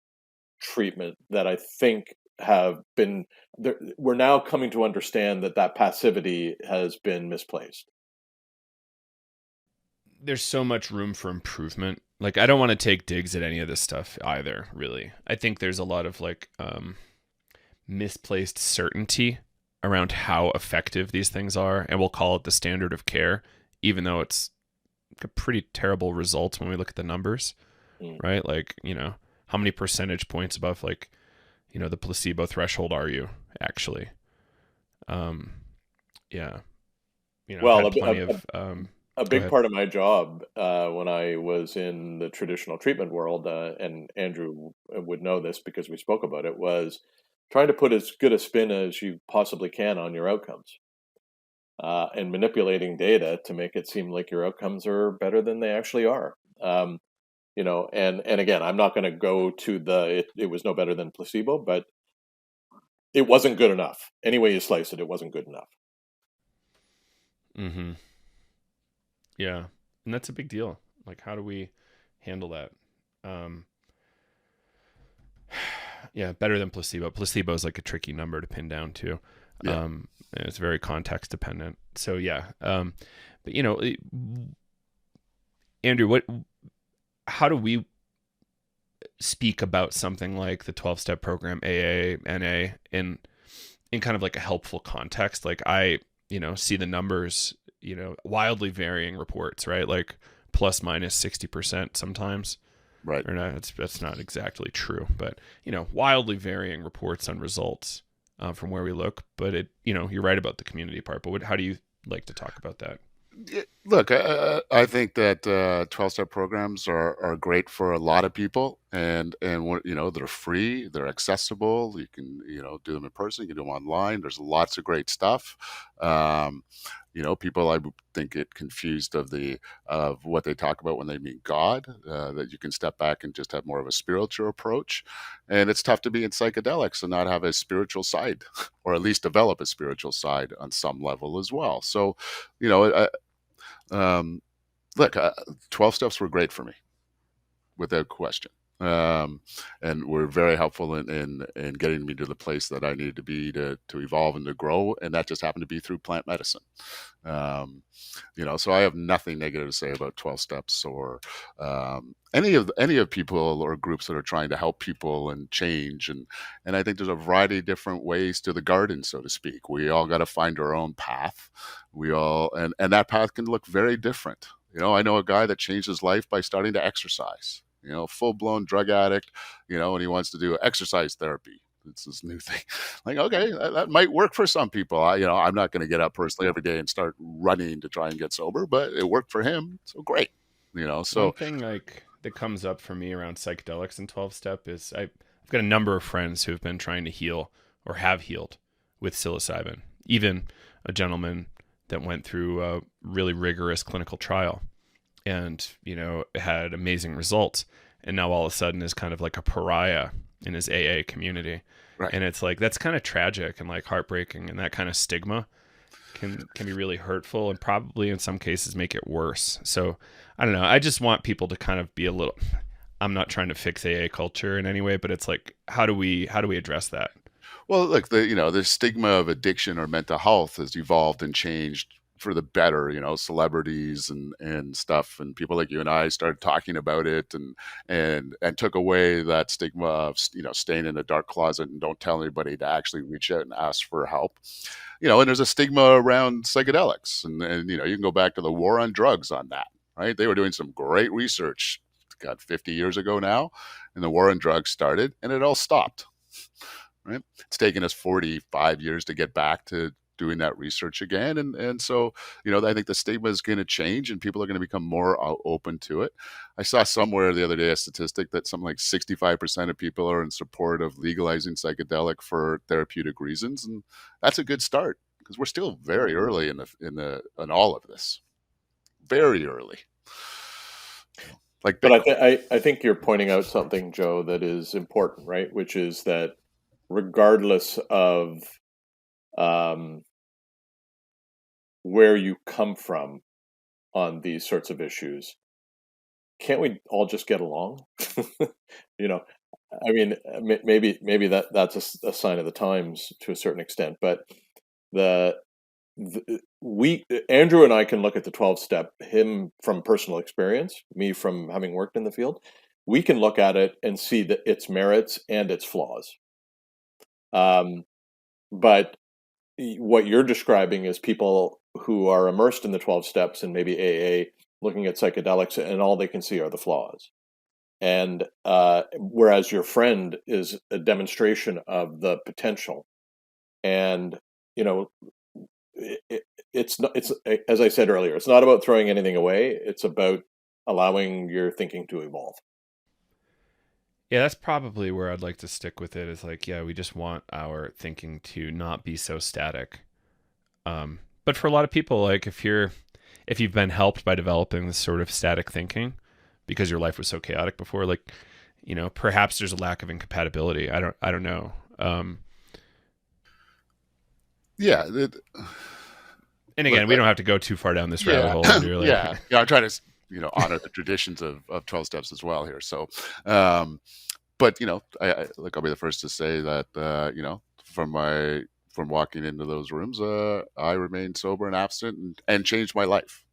treatment that I think have been there. We're now coming to understand that passivity has been misplaced. There's so much room for improvement. I don't want to take digs at any of this stuff either, really. I think there's a lot of misplaced certainty around how effective these things are, and we'll call it the standard of care, even though it's a pretty terrible result when we look at the numbers, right? How many percentage points above the placebo threshold are you actually? A big part of my job when I was in the traditional treatment world, and Andrew would know this because we spoke about it, was trying to put as good a spin as you possibly can on your outcomes, and manipulating data to make it seem like your outcomes are better than they actually are. And again, I'm not going to go to it was no better than placebo, but it wasn't good enough. Any way you slice it, it wasn't good enough. Mm-hmm. Yeah. And that's a big deal. Like, how do we handle that? Yeah, better than placebo. Placebo is like a tricky number to pin down too. Yeah. And it's very context dependent. So yeah. But you know, Andrew, how do we speak about something like the 12-step program, AA, NA, in kind of like a helpful context? Like, I, you know, see the numbers, you know, wildly varying reports, right? Like plus minus 60% sometimes. Right. Or not, that's not exactly true, but, you know, wildly varying reports on results from where we look. But it, you know, you're right about the community part. But how do you like to talk about that? Look, I think that 12-step programs are great for a lot of people, and you know, they're free, they're accessible. You can, you know, do them in person, you can do them online. There's lots of great stuff. You know, people, I would think, get confused of what they talk about when they mean God. That you can step back and just have more of a spiritual approach, and it's tough to be in psychedelics and not have a spiritual side, or at least develop a spiritual side on some level as well. So, you know, look, 12 steps were great for me, without question. And were very helpful in getting me to the place that I needed to be to evolve and to grow. And that just happened to be through plant medicine. You know, so I have nothing negative to say about 12 steps or any of people or groups that are trying to help people and change. And I think there's a variety of different ways to the garden, so to speak. We all got to find our own path. And that path can look very different. You know, I know a guy that changed his life by starting to exercise. You know, full-blown drug addict, you know, and he wants to do exercise therapy. It's this new thing. Like, okay, that might work for some people. I'm not going to get up personally every day and start running to try and get sober, but it worked for him. So great. You know, so one thing like that comes up for me around psychedelics and 12-step is I've got a number of friends who have been trying to heal or have healed with psilocybin. Even a gentleman that went through a really rigorous clinical trial and, you know, had amazing results, and now all of a sudden is kind of like a pariah in his AA community. Right. And it's like, that's kind of tragic and like heartbreaking, and that kind of stigma can be really hurtful and probably in some cases make it worse. So I don't know. I just want people to kind of be a little, I'm not trying to fix AA culture in any way, but it's like, how do we address that? Well, look, the stigma of addiction or mental health has evolved and changed for the better. You know, celebrities and stuff, and people like you and I started talking about it and took away that stigma of, you know, staying in a dark closet and don't tell anybody, to actually reach out and ask for help. You know, and there's a stigma around psychedelics, and you know, you can go back to the war on drugs on that, right? They were doing some great research, God, 50 years ago now, and the war on drugs started, and it all stopped. Right? It's taken us 45 years to get back to doing that research again. And so, you know, I think the stigma is going to change and people are going to become more open to it. I saw somewhere the other day a statistic that something like 65% of people are in support of legalizing psychedelic for therapeutic reasons. And that's a good start, because we're still very early in all of this. Very early. Like, but I think you're pointing out something, Joe, that is important, right? Which is that regardless of where you come from on these sorts of issues, can't we all just get along? You know, I mean, maybe that's a sign of the times to a certain extent, but Andrew and I can look at the 12-step, him from personal experience, me from having worked in the field. We can look at it and see that its merits and its flaws. But what you're describing is people who are immersed in the 12 steps and maybe AA, looking at psychedelics, and all they can see are the flaws. And whereas your friend is a demonstration of the potential. And, you know, it's as I said earlier, it's not about throwing anything away. It's about allowing your thinking to evolve. Yeah, that's probably where I'd like to stick with it, is like, yeah, we just want our thinking to not be so static. But for a lot of people, like if you've been helped by developing this sort of static thinking because your life was so chaotic before, like, you know, perhaps there's a lack of incompatibility. I don't know. Yeah. And again, we don't have to go too far down this rabbit hole. Like, yeah. I'm trying to honor the traditions of 12 steps as well here. So, but I'll be the first to say that from walking into those rooms, I remained sober and abstinent and changed my life.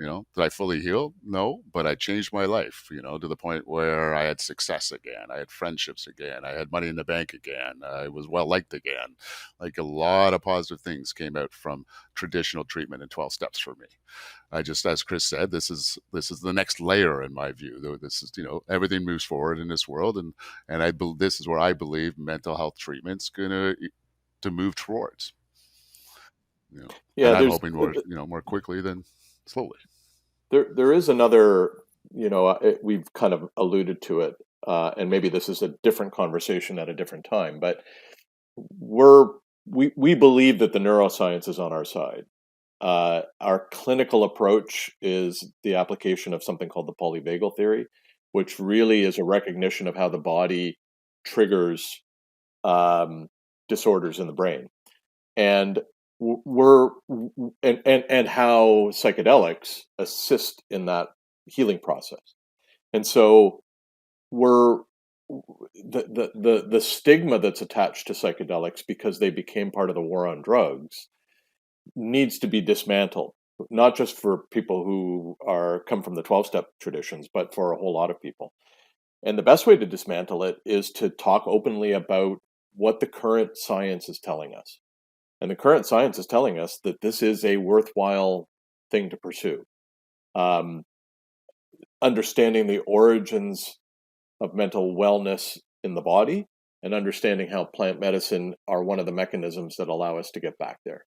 Did I fully heal? No, but I changed my life, to the point where I had success again. I had friendships again. I had money in the bank again. I was well liked again. Like, a lot of positive things came out from traditional treatment and 12 steps for me. I just, as Chris said, this is the next layer in my view. This is, everything moves forward in this world, and this is where I believe mental health treatment's gonna to move towards. Yeah, and I'm hoping more quickly than slowly. There is another, we've kind of alluded to it, and maybe this is a different conversation at a different time, but we believe that the neuroscience is on our side. Our clinical approach is the application of something called the Polyvagal Theory, which really is a recognition of how the body triggers disorders in the brain, and and how psychedelics assist in that healing process. And so the stigma that's attached to psychedelics because they became part of the war on drugs needs to be dismantled, not just for people who come from the 12-step traditions, but for a whole lot of people. And the best way to dismantle it is to talk openly about what the current science is telling us. And the current science is telling us that this is a worthwhile thing to pursue. Understanding the origins of mental wellness in the body and understanding how plant medicine are one of the mechanisms that allow us to get back there.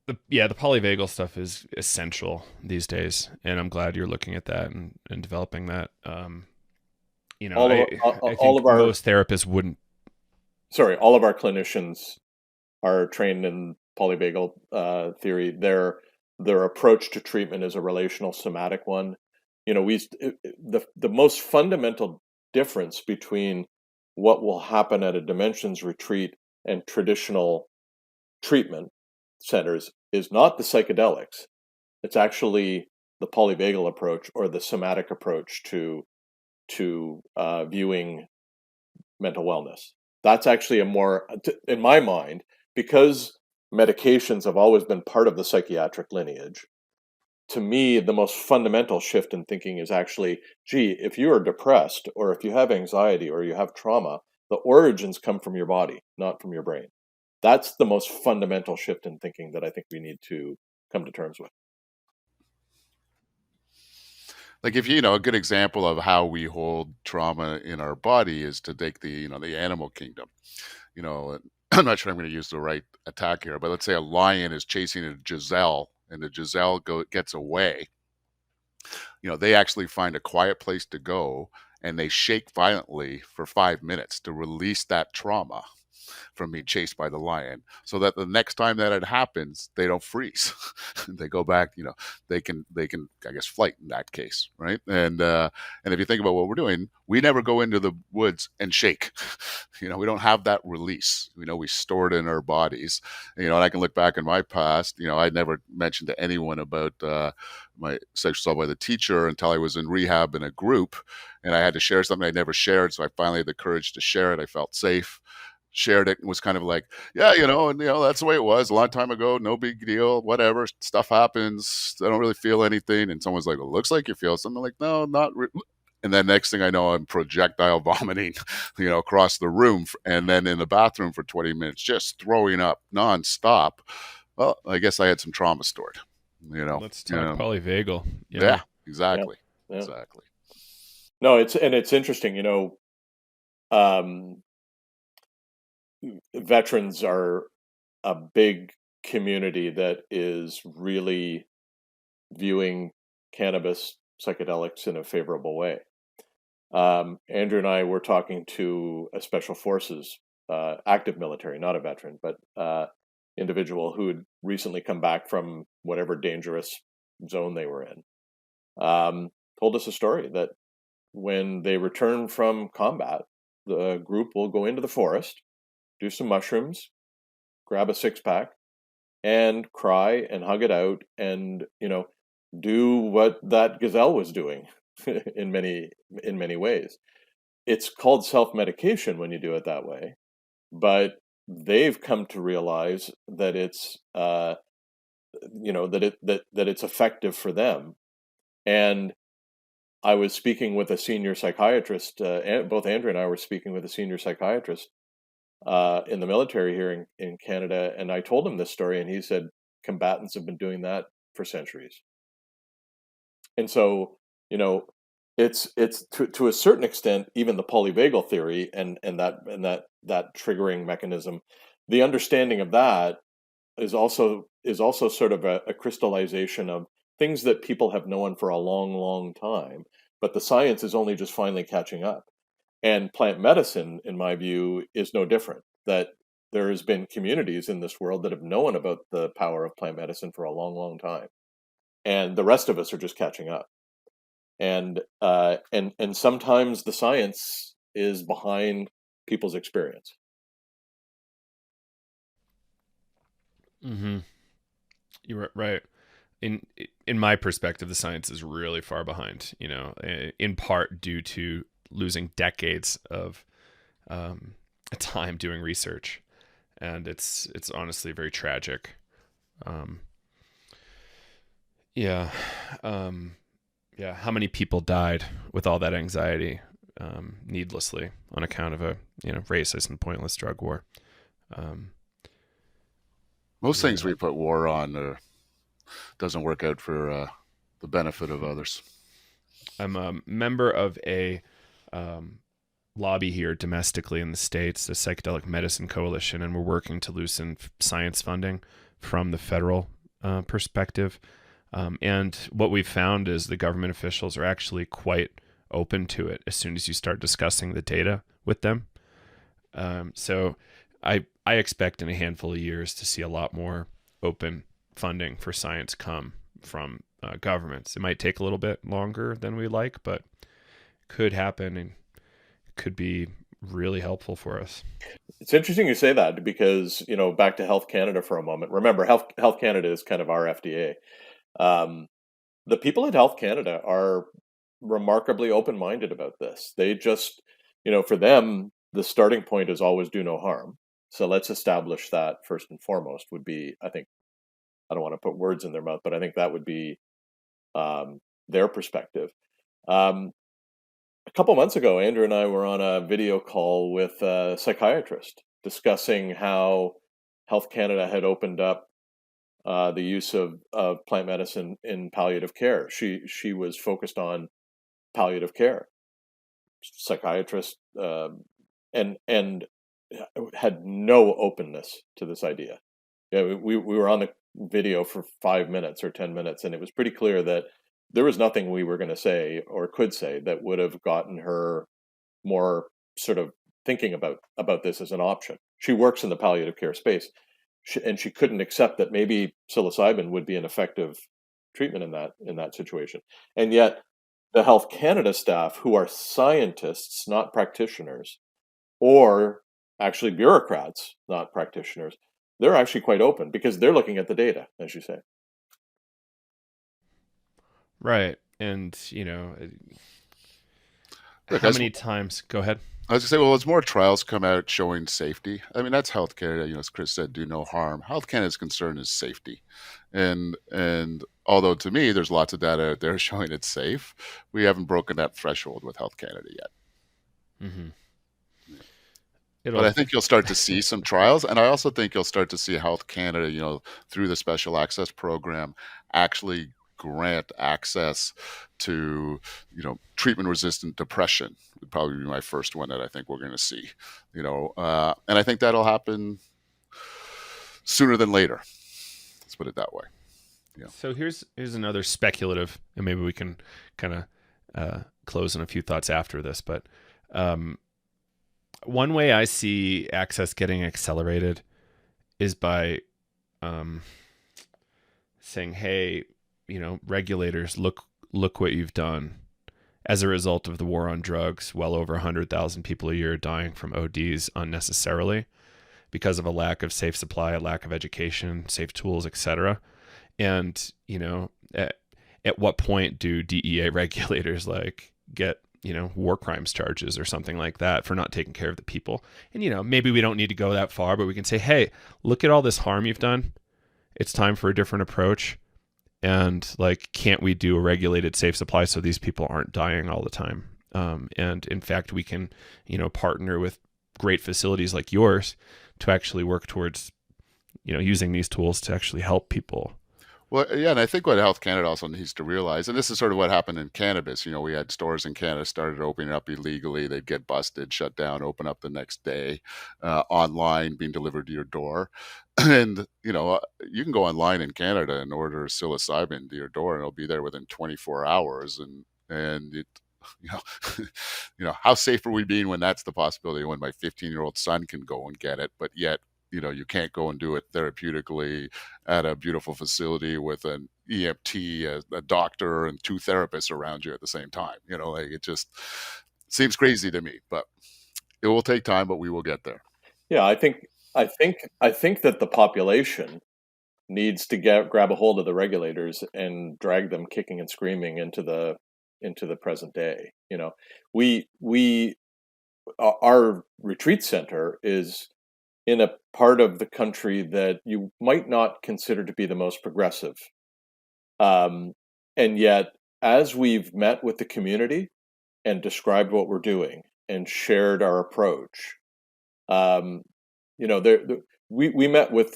The polyvagal stuff is essential these days, and I'm glad you're looking at that and developing that. I think most therapists wouldn't. Sorry, all of our clinicians are trained in polyvagal theory. Their approach to treatment is a relational somatic one. The most fundamental difference between what will happen at a Dimensions retreat and traditional treatment centers is not the psychedelics. It's actually the polyvagal approach or the somatic approach to viewing mental wellness. That's actually in my mind, because medications have always been part of the psychiatric lineage. To me, the most fundamental shift in thinking is actually, if you are depressed or if you have anxiety or you have trauma, the origins come from your body, not from your brain. That's the most fundamental shift in thinking that I think we need to come to terms with. Like, if a good example of how we hold trauma in our body is to take the animal kingdom. I'm not sure I'm going to use the right attack here, but let's say a lion is chasing a gazelle and the gazelle gets away. They actually find a quiet place to go and they shake violently for 5 minutes to release that trauma from being chased by the lion, so that the next time that it happens, they don't freeze. They go back, they can, I guess, flight in that case, right? And if you think about what we're doing, we never go into the woods and shake. We don't have that release. We store it in our bodies. And I can look back in my past. I never mentioned to anyone about my sexual assault by the teacher until I was in rehab in a group, and I had to share something I never shared. So I finally had the courage to share it. I felt safe. Shared it and was kind of like, yeah, that's the way it was a long time ago. No big deal. Whatever. Stuff happens. I don't really feel anything. And someone's like, well, looks like you feel something. I'm like, no, not And then next thing I know, I'm projectile vomiting, across the room. And then in the bathroom for 20 minutes, just throwing up nonstop. Well, I guess I had some trauma stored, Let's talk polyvagal. Yeah, exactly. Yeah. Exactly. No, it's interesting, veterans are a big community that is really viewing cannabis, psychedelics in a favorable way. Andrew and I were talking to a special forces, active military, not a veteran, but individual who had recently come back from whatever dangerous zone they were in. Told us a story that when they return from combat, the group will go into the forest, do some mushrooms, grab a 6-pack, and cry and hug it out and, do what that gazelle was doing in many ways. It's called self-medication when you do it that way, but they've come to realize that it's that it's effective for them. And I was speaking with a senior psychiatrist. Both Andrew and I were speaking with a senior psychiatrist in the military here in Canada, and I told him this story, and he said combatants have been doing that for centuries. And so, it's to a certain extent, even the polyvagal theory and that triggering mechanism, the understanding of that is also sort of a crystallization of things that people have known for a long time, but the science is only just finally catching up. And plant medicine, in my view, is no different. That there has been communities in this world that have known about the power of plant medicine for a long time, and the rest of us are just catching up. And sometimes the science is behind people's experience. Mm-hmm. You're right. In my perspective, the science is really far behind. In part due to losing decades of time doing research, and it's honestly very tragic. Yeah. How many people died with all that anxiety needlessly on account of a racist and pointless drug war. Most things we put war on doesn't work out for the benefit of others. I'm a member of a lobby here domestically in the States, the Psychedelic Medicine Coalition, and we're working to loosen science funding from the federal perspective. And what we've found is the government officials are actually quite open to it as soon as you start discussing the data with them. So I expect in a handful of years to see a lot more open funding for science come from governments. It might take a little bit longer than we like, but could happen and could be really helpful for us. It's interesting you say that because, back to Health Canada for a moment. Remember, Health Canada is kind of our FDA. The people at Health Canada are remarkably open-minded about this. They just, for them, the starting point is always do no harm. So let's establish that first and foremost would be, I think, I don't want to put words in their mouth, but I think that would be their perspective. A couple months ago, Andrew and I were on a video call with a psychiatrist discussing how Health Canada had opened up the use of plant medicine in palliative care. She was focused on palliative care, psychiatrist, and had no openness to this idea. We were on the video for 5 minutes or 10 minutes, and it was pretty clear that there was nothing we were going to say or could say that would have gotten her more sort of thinking about this as an option. She works in the palliative care space. And she couldn't accept that maybe psilocybin would be an effective treatment in that situation. And yet the Health Canada staff, who are scientists, not practitioners, or actually bureaucrats, not practitioners, they're actually quite open because they're looking at the data, as you say. Right. And, Look, how many times? Go ahead. I was going to say, well, as more trials come out showing safety, I mean, that's Health Canada, as Chris said, do no harm. Health Canada's concern is safety. And although to me, there's lots of data out there showing it's safe, we haven't broken that threshold with Health Canada yet. Mm-hmm. But I think you'll start to see some trials. And I also think you'll start to see Health Canada, through the special access program, actually grant access to, treatment-resistant depression would probably be my first one that I think we're going to see, and I think that'll happen sooner than later. Let's put it that way. Yeah. So here's another speculative, and maybe we can kind of close on a few thoughts after this, but one way I see access getting accelerated is by saying, hey, regulators, look what you've done. As a result of the war on drugs, well over 100,000 people a year are dying from ODs unnecessarily. because of a lack of safe supply, a lack of education, safe tools, etc. And, at what point do DEA regulators like get, war crimes charges or something like that for not taking care of the people? And, maybe we don't need to go that far, but we can say, hey, look at all this harm you've done. It's time for a different approach. And like, can't we do a regulated safe supply so these people aren't dying all the time? And in fact, we can, partner with great facilities like yours to actually work towards, using these tools to actually help people. Well, yeah, and I think what Health Canada also needs to realize, and this is sort of what happened in cannabis. We had stores in Canada started opening up illegally. They'd get busted, shut down, open up the next day, online, being delivered to your door. And, you can go online in Canada and order psilocybin to your door, and it'll be there within 24 hours. And it, you know, how safe are we being when that's the possibility, when my 15-year-old son can go and get it, but yet, you can't go and do it therapeutically at a beautiful facility with an EMT, a doctor, and 2 therapists around you at the same time. Like, it just seems crazy to me, but it will take time, but we will get there. Yeah, I think that the population needs to grab a hold of the regulators and drag them kicking and screaming into the present day. Our retreat center is in a part of the country that you might not consider to be the most progressive. And yet, as we've met with the community and described what we're doing and shared our approach, we met with,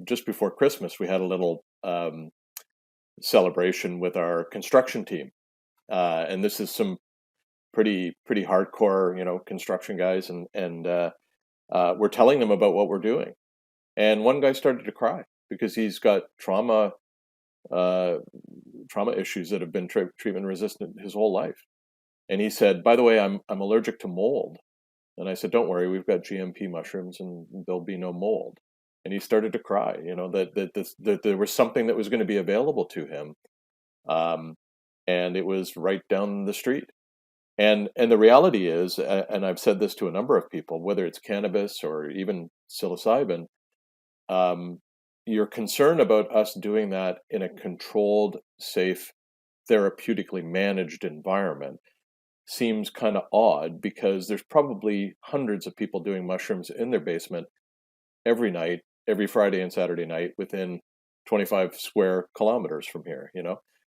just before Christmas, we had a little celebration with our construction team. And this is some pretty hardcore, construction guys. And we're telling them about what we're doing. And one guy started to cry because he's got trauma issues that have been treatment resistant his whole life. And he said, by the way, I'm allergic to mold. And I said, don't worry, we've got GMP mushrooms and there'll be no mold. And he started to cry, that there was something that was going to be available to him. And it was right down the street. And the reality is, and I've said this to a number of people, whether it's cannabis or even psilocybin, your concern about us doing that in a controlled, safe, therapeutically managed environment seems kind of odd, because there's probably hundreds of people doing mushrooms in their basement every night, every Friday and Saturday night within 25 square kilometers from here,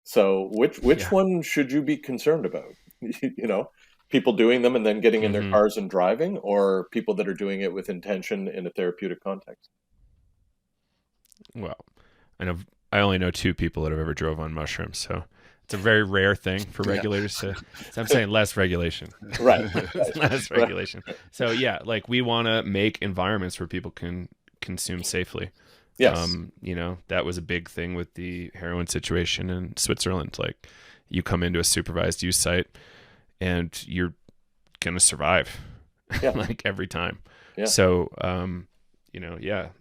So which one should you be concerned about? People doing them and then getting in their cars and driving, or people that are doing it with intention in a therapeutic context? Well, I only know 2 people that have ever drove on mushrooms, so it's a very rare thing for regulators to. So I'm saying less regulation, right? Less regulation. So yeah, like, we want to make environments where people can consume safely. Yes. That was a big thing with the heroin situation in Switzerland. Like, you come into a supervised use site and you're going to survive, like, every time. Yeah. So,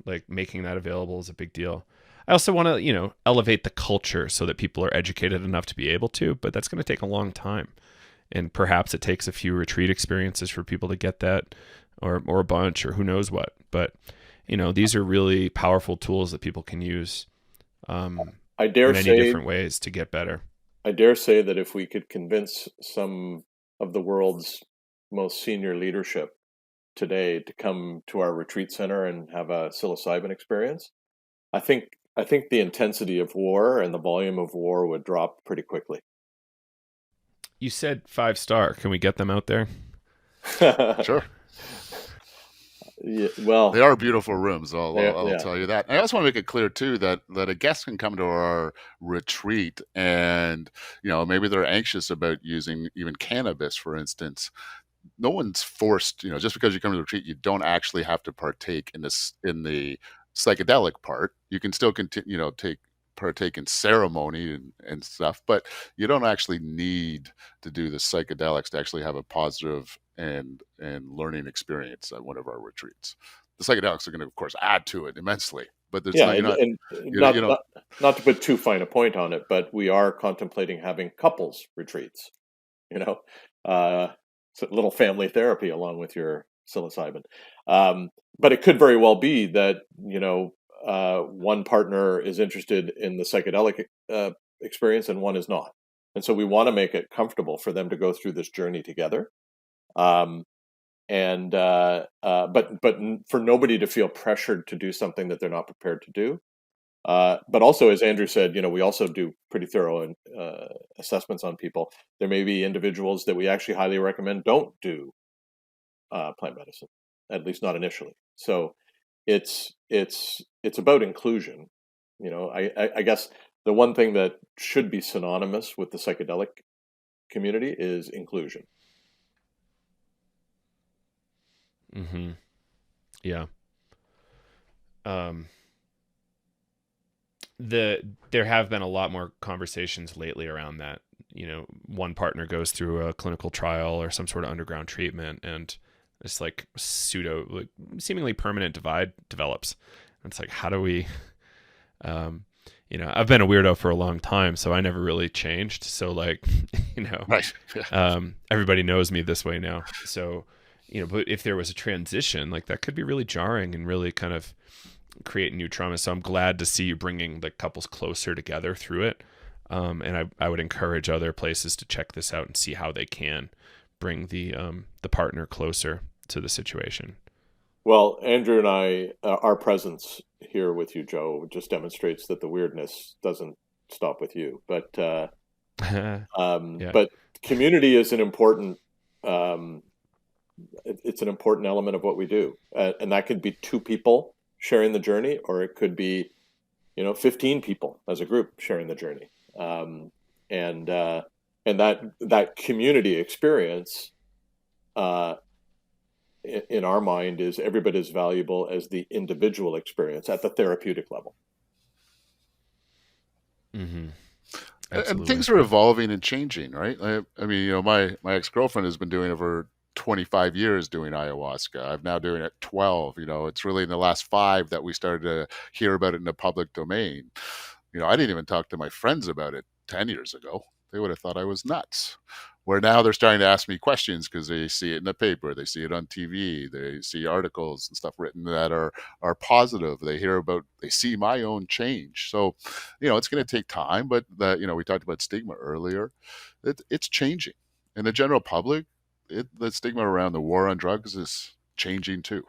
like, making that available is a big deal. I also want to, elevate the culture so that people are educated enough to be able to, but that's going to take a long time. And perhaps it takes a few retreat experiences for people to get that, or a bunch, or who knows what. But, these are really powerful tools that people can use in many different ways to get better. I dare say that if we could convince some of the world's most senior leadership today to come to our retreat center and have a psilocybin experience, I think the intensity of war and the volume of war would drop pretty quickly. You said 5-star. Can we get them out there? Sure. Yeah, well, they are beautiful rooms. I'll tell you that. And I also want to make it clear too that a guest can come to our retreat and maybe they're anxious about using even cannabis, for instance. No one's forced. Just because you come to the retreat, you don't actually have to partake in the psychedelic part. You can still continue, partake in ceremony and stuff, but you don't actually need to do the psychedelics to actually have a positive and learning experience at one of our retreats. The psychedelics are going to, of course, add to it immensely, but there's not to put too fine a point on it, but we are contemplating having couples retreats. So little family therapy along with your psilocybin. But it could very well be that, one partner is interested in the psychedelic experience and one is not. And so we want to make it comfortable for them to go through this journey together. But for nobody to feel pressured to do something that they're not prepared to do. But also, as Andrew said, we also do pretty thorough assessments on people. There may be individuals that we actually highly recommend don't do plant medicine, at least not initially. So it's about inclusion. I guess the one thing that should be synonymous with the psychedelic community is inclusion. Mm-hmm. Yeah. There have been a lot more conversations lately around that. One partner goes through a clinical trial or some sort of underground treatment, and this like seemingly permanent divide develops. And it's like, how do we, I've been a weirdo for a long time, so I never really changed. So like, Right. Everybody knows me this way now. So, but if there was a transition, like that could be really jarring and really kind of create new trauma. So I'm glad to see you bringing the couples closer together through it. And I would encourage other places to check this out and see how they can bring the partner closer to the situation. Well, Andrew and I, our presence here with you, Joe, just demonstrates that the weirdness doesn't stop with you. But Yeah. but community is an important. It's an important element of what we do, and that could be two people sharing the journey, or it could be, 15 people as a group sharing the journey. And that community experience, in our mind, is every bit as valuable as the individual experience at the therapeutic level. Mm-hmm. And things are evolving and changing, right? I mean, my ex-girlfriend has been doing it for 25 years doing ayahuasca. I'm now doing it 12. It's really in the last 5 that we started to hear about it in the public domain. I didn't even talk to my friends about it 10 years ago. They would have thought I was nuts. Where now they're starting to ask me questions because they see it in the paper, they see it on TV, they see articles and stuff written that are positive. They see my own change. So, it's going to take time, but we talked about stigma earlier. It's changing. In the general public, the stigma around the war on drugs is changing too.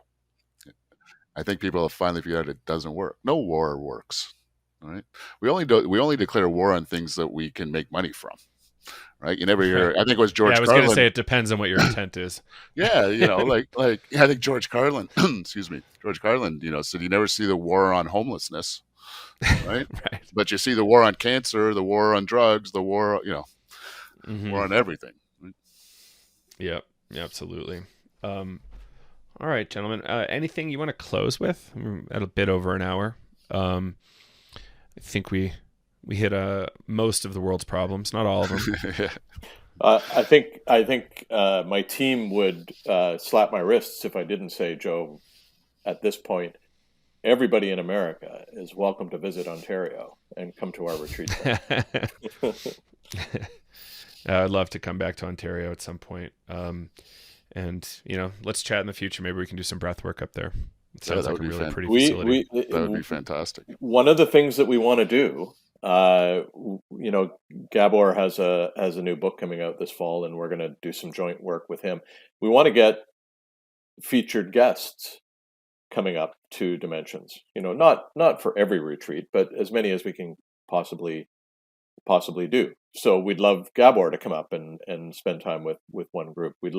I think people have finally figured out it doesn't work. No war works. All right. We only declare war on things that we can make money from. Right. You never hear. I think it was George. Yeah, I was going to say it depends on what your intent is. Yeah, I think George Carlin. Excuse me, George Carlin. Said you never see the war on homelessness, right? Right. But you see the war on cancer, the war on drugs, the war, Mm-hmm. war on everything. Right? Yep. Yeah, absolutely. All right, gentlemen. Anything you want to close with? We're at a bit over an hour. I think we hit most of the world's problems, not all of them. I think my team would slap my wrists if I didn't say, Joe, at this point, everybody in America is welcome to visit Ontario and come to our retreat. I'd love to come back to Ontario at some point. And let's chat in the future. Maybe we can do some breath work up there. It sounds like a really pretty facility. That would be fantastic. One of the things that we want to do, Gabor has a new book coming out this fall, and we're going to do some joint work with him. We want to get featured guests coming up to Dimensions. Not for every retreat, but as many as we can possibly do. So we'd love Gabor to come up and spend time with one group. We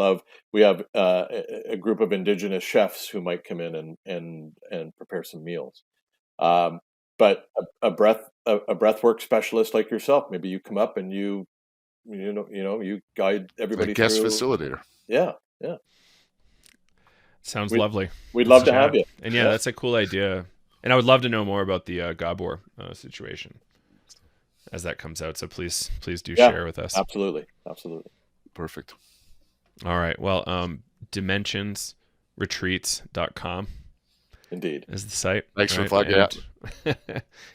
have a group of indigenous chefs who might come in and prepare some meals. But a breathwork specialist like yourself, maybe you come up and you guide everybody guest through. Facilitator. Yeah. Sounds lovely. We'd love to have you. And yeah, that's a cool idea. And I would love to know more about the Gabor situation as that comes out. So please do share with us. Absolutely. Perfect. All right. Well, dimensionsretreats.com. Indeed. Is the site. Thanks for plugging it.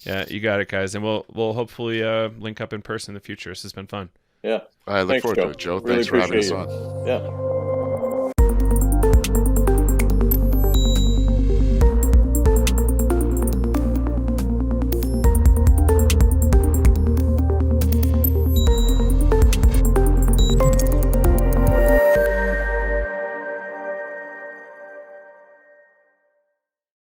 Yeah, you got it, guys. And we'll hopefully link up in person in the future. This has been fun. Yeah. I look forward to it, Joe. Really Thanks for having us you. on. Yeah.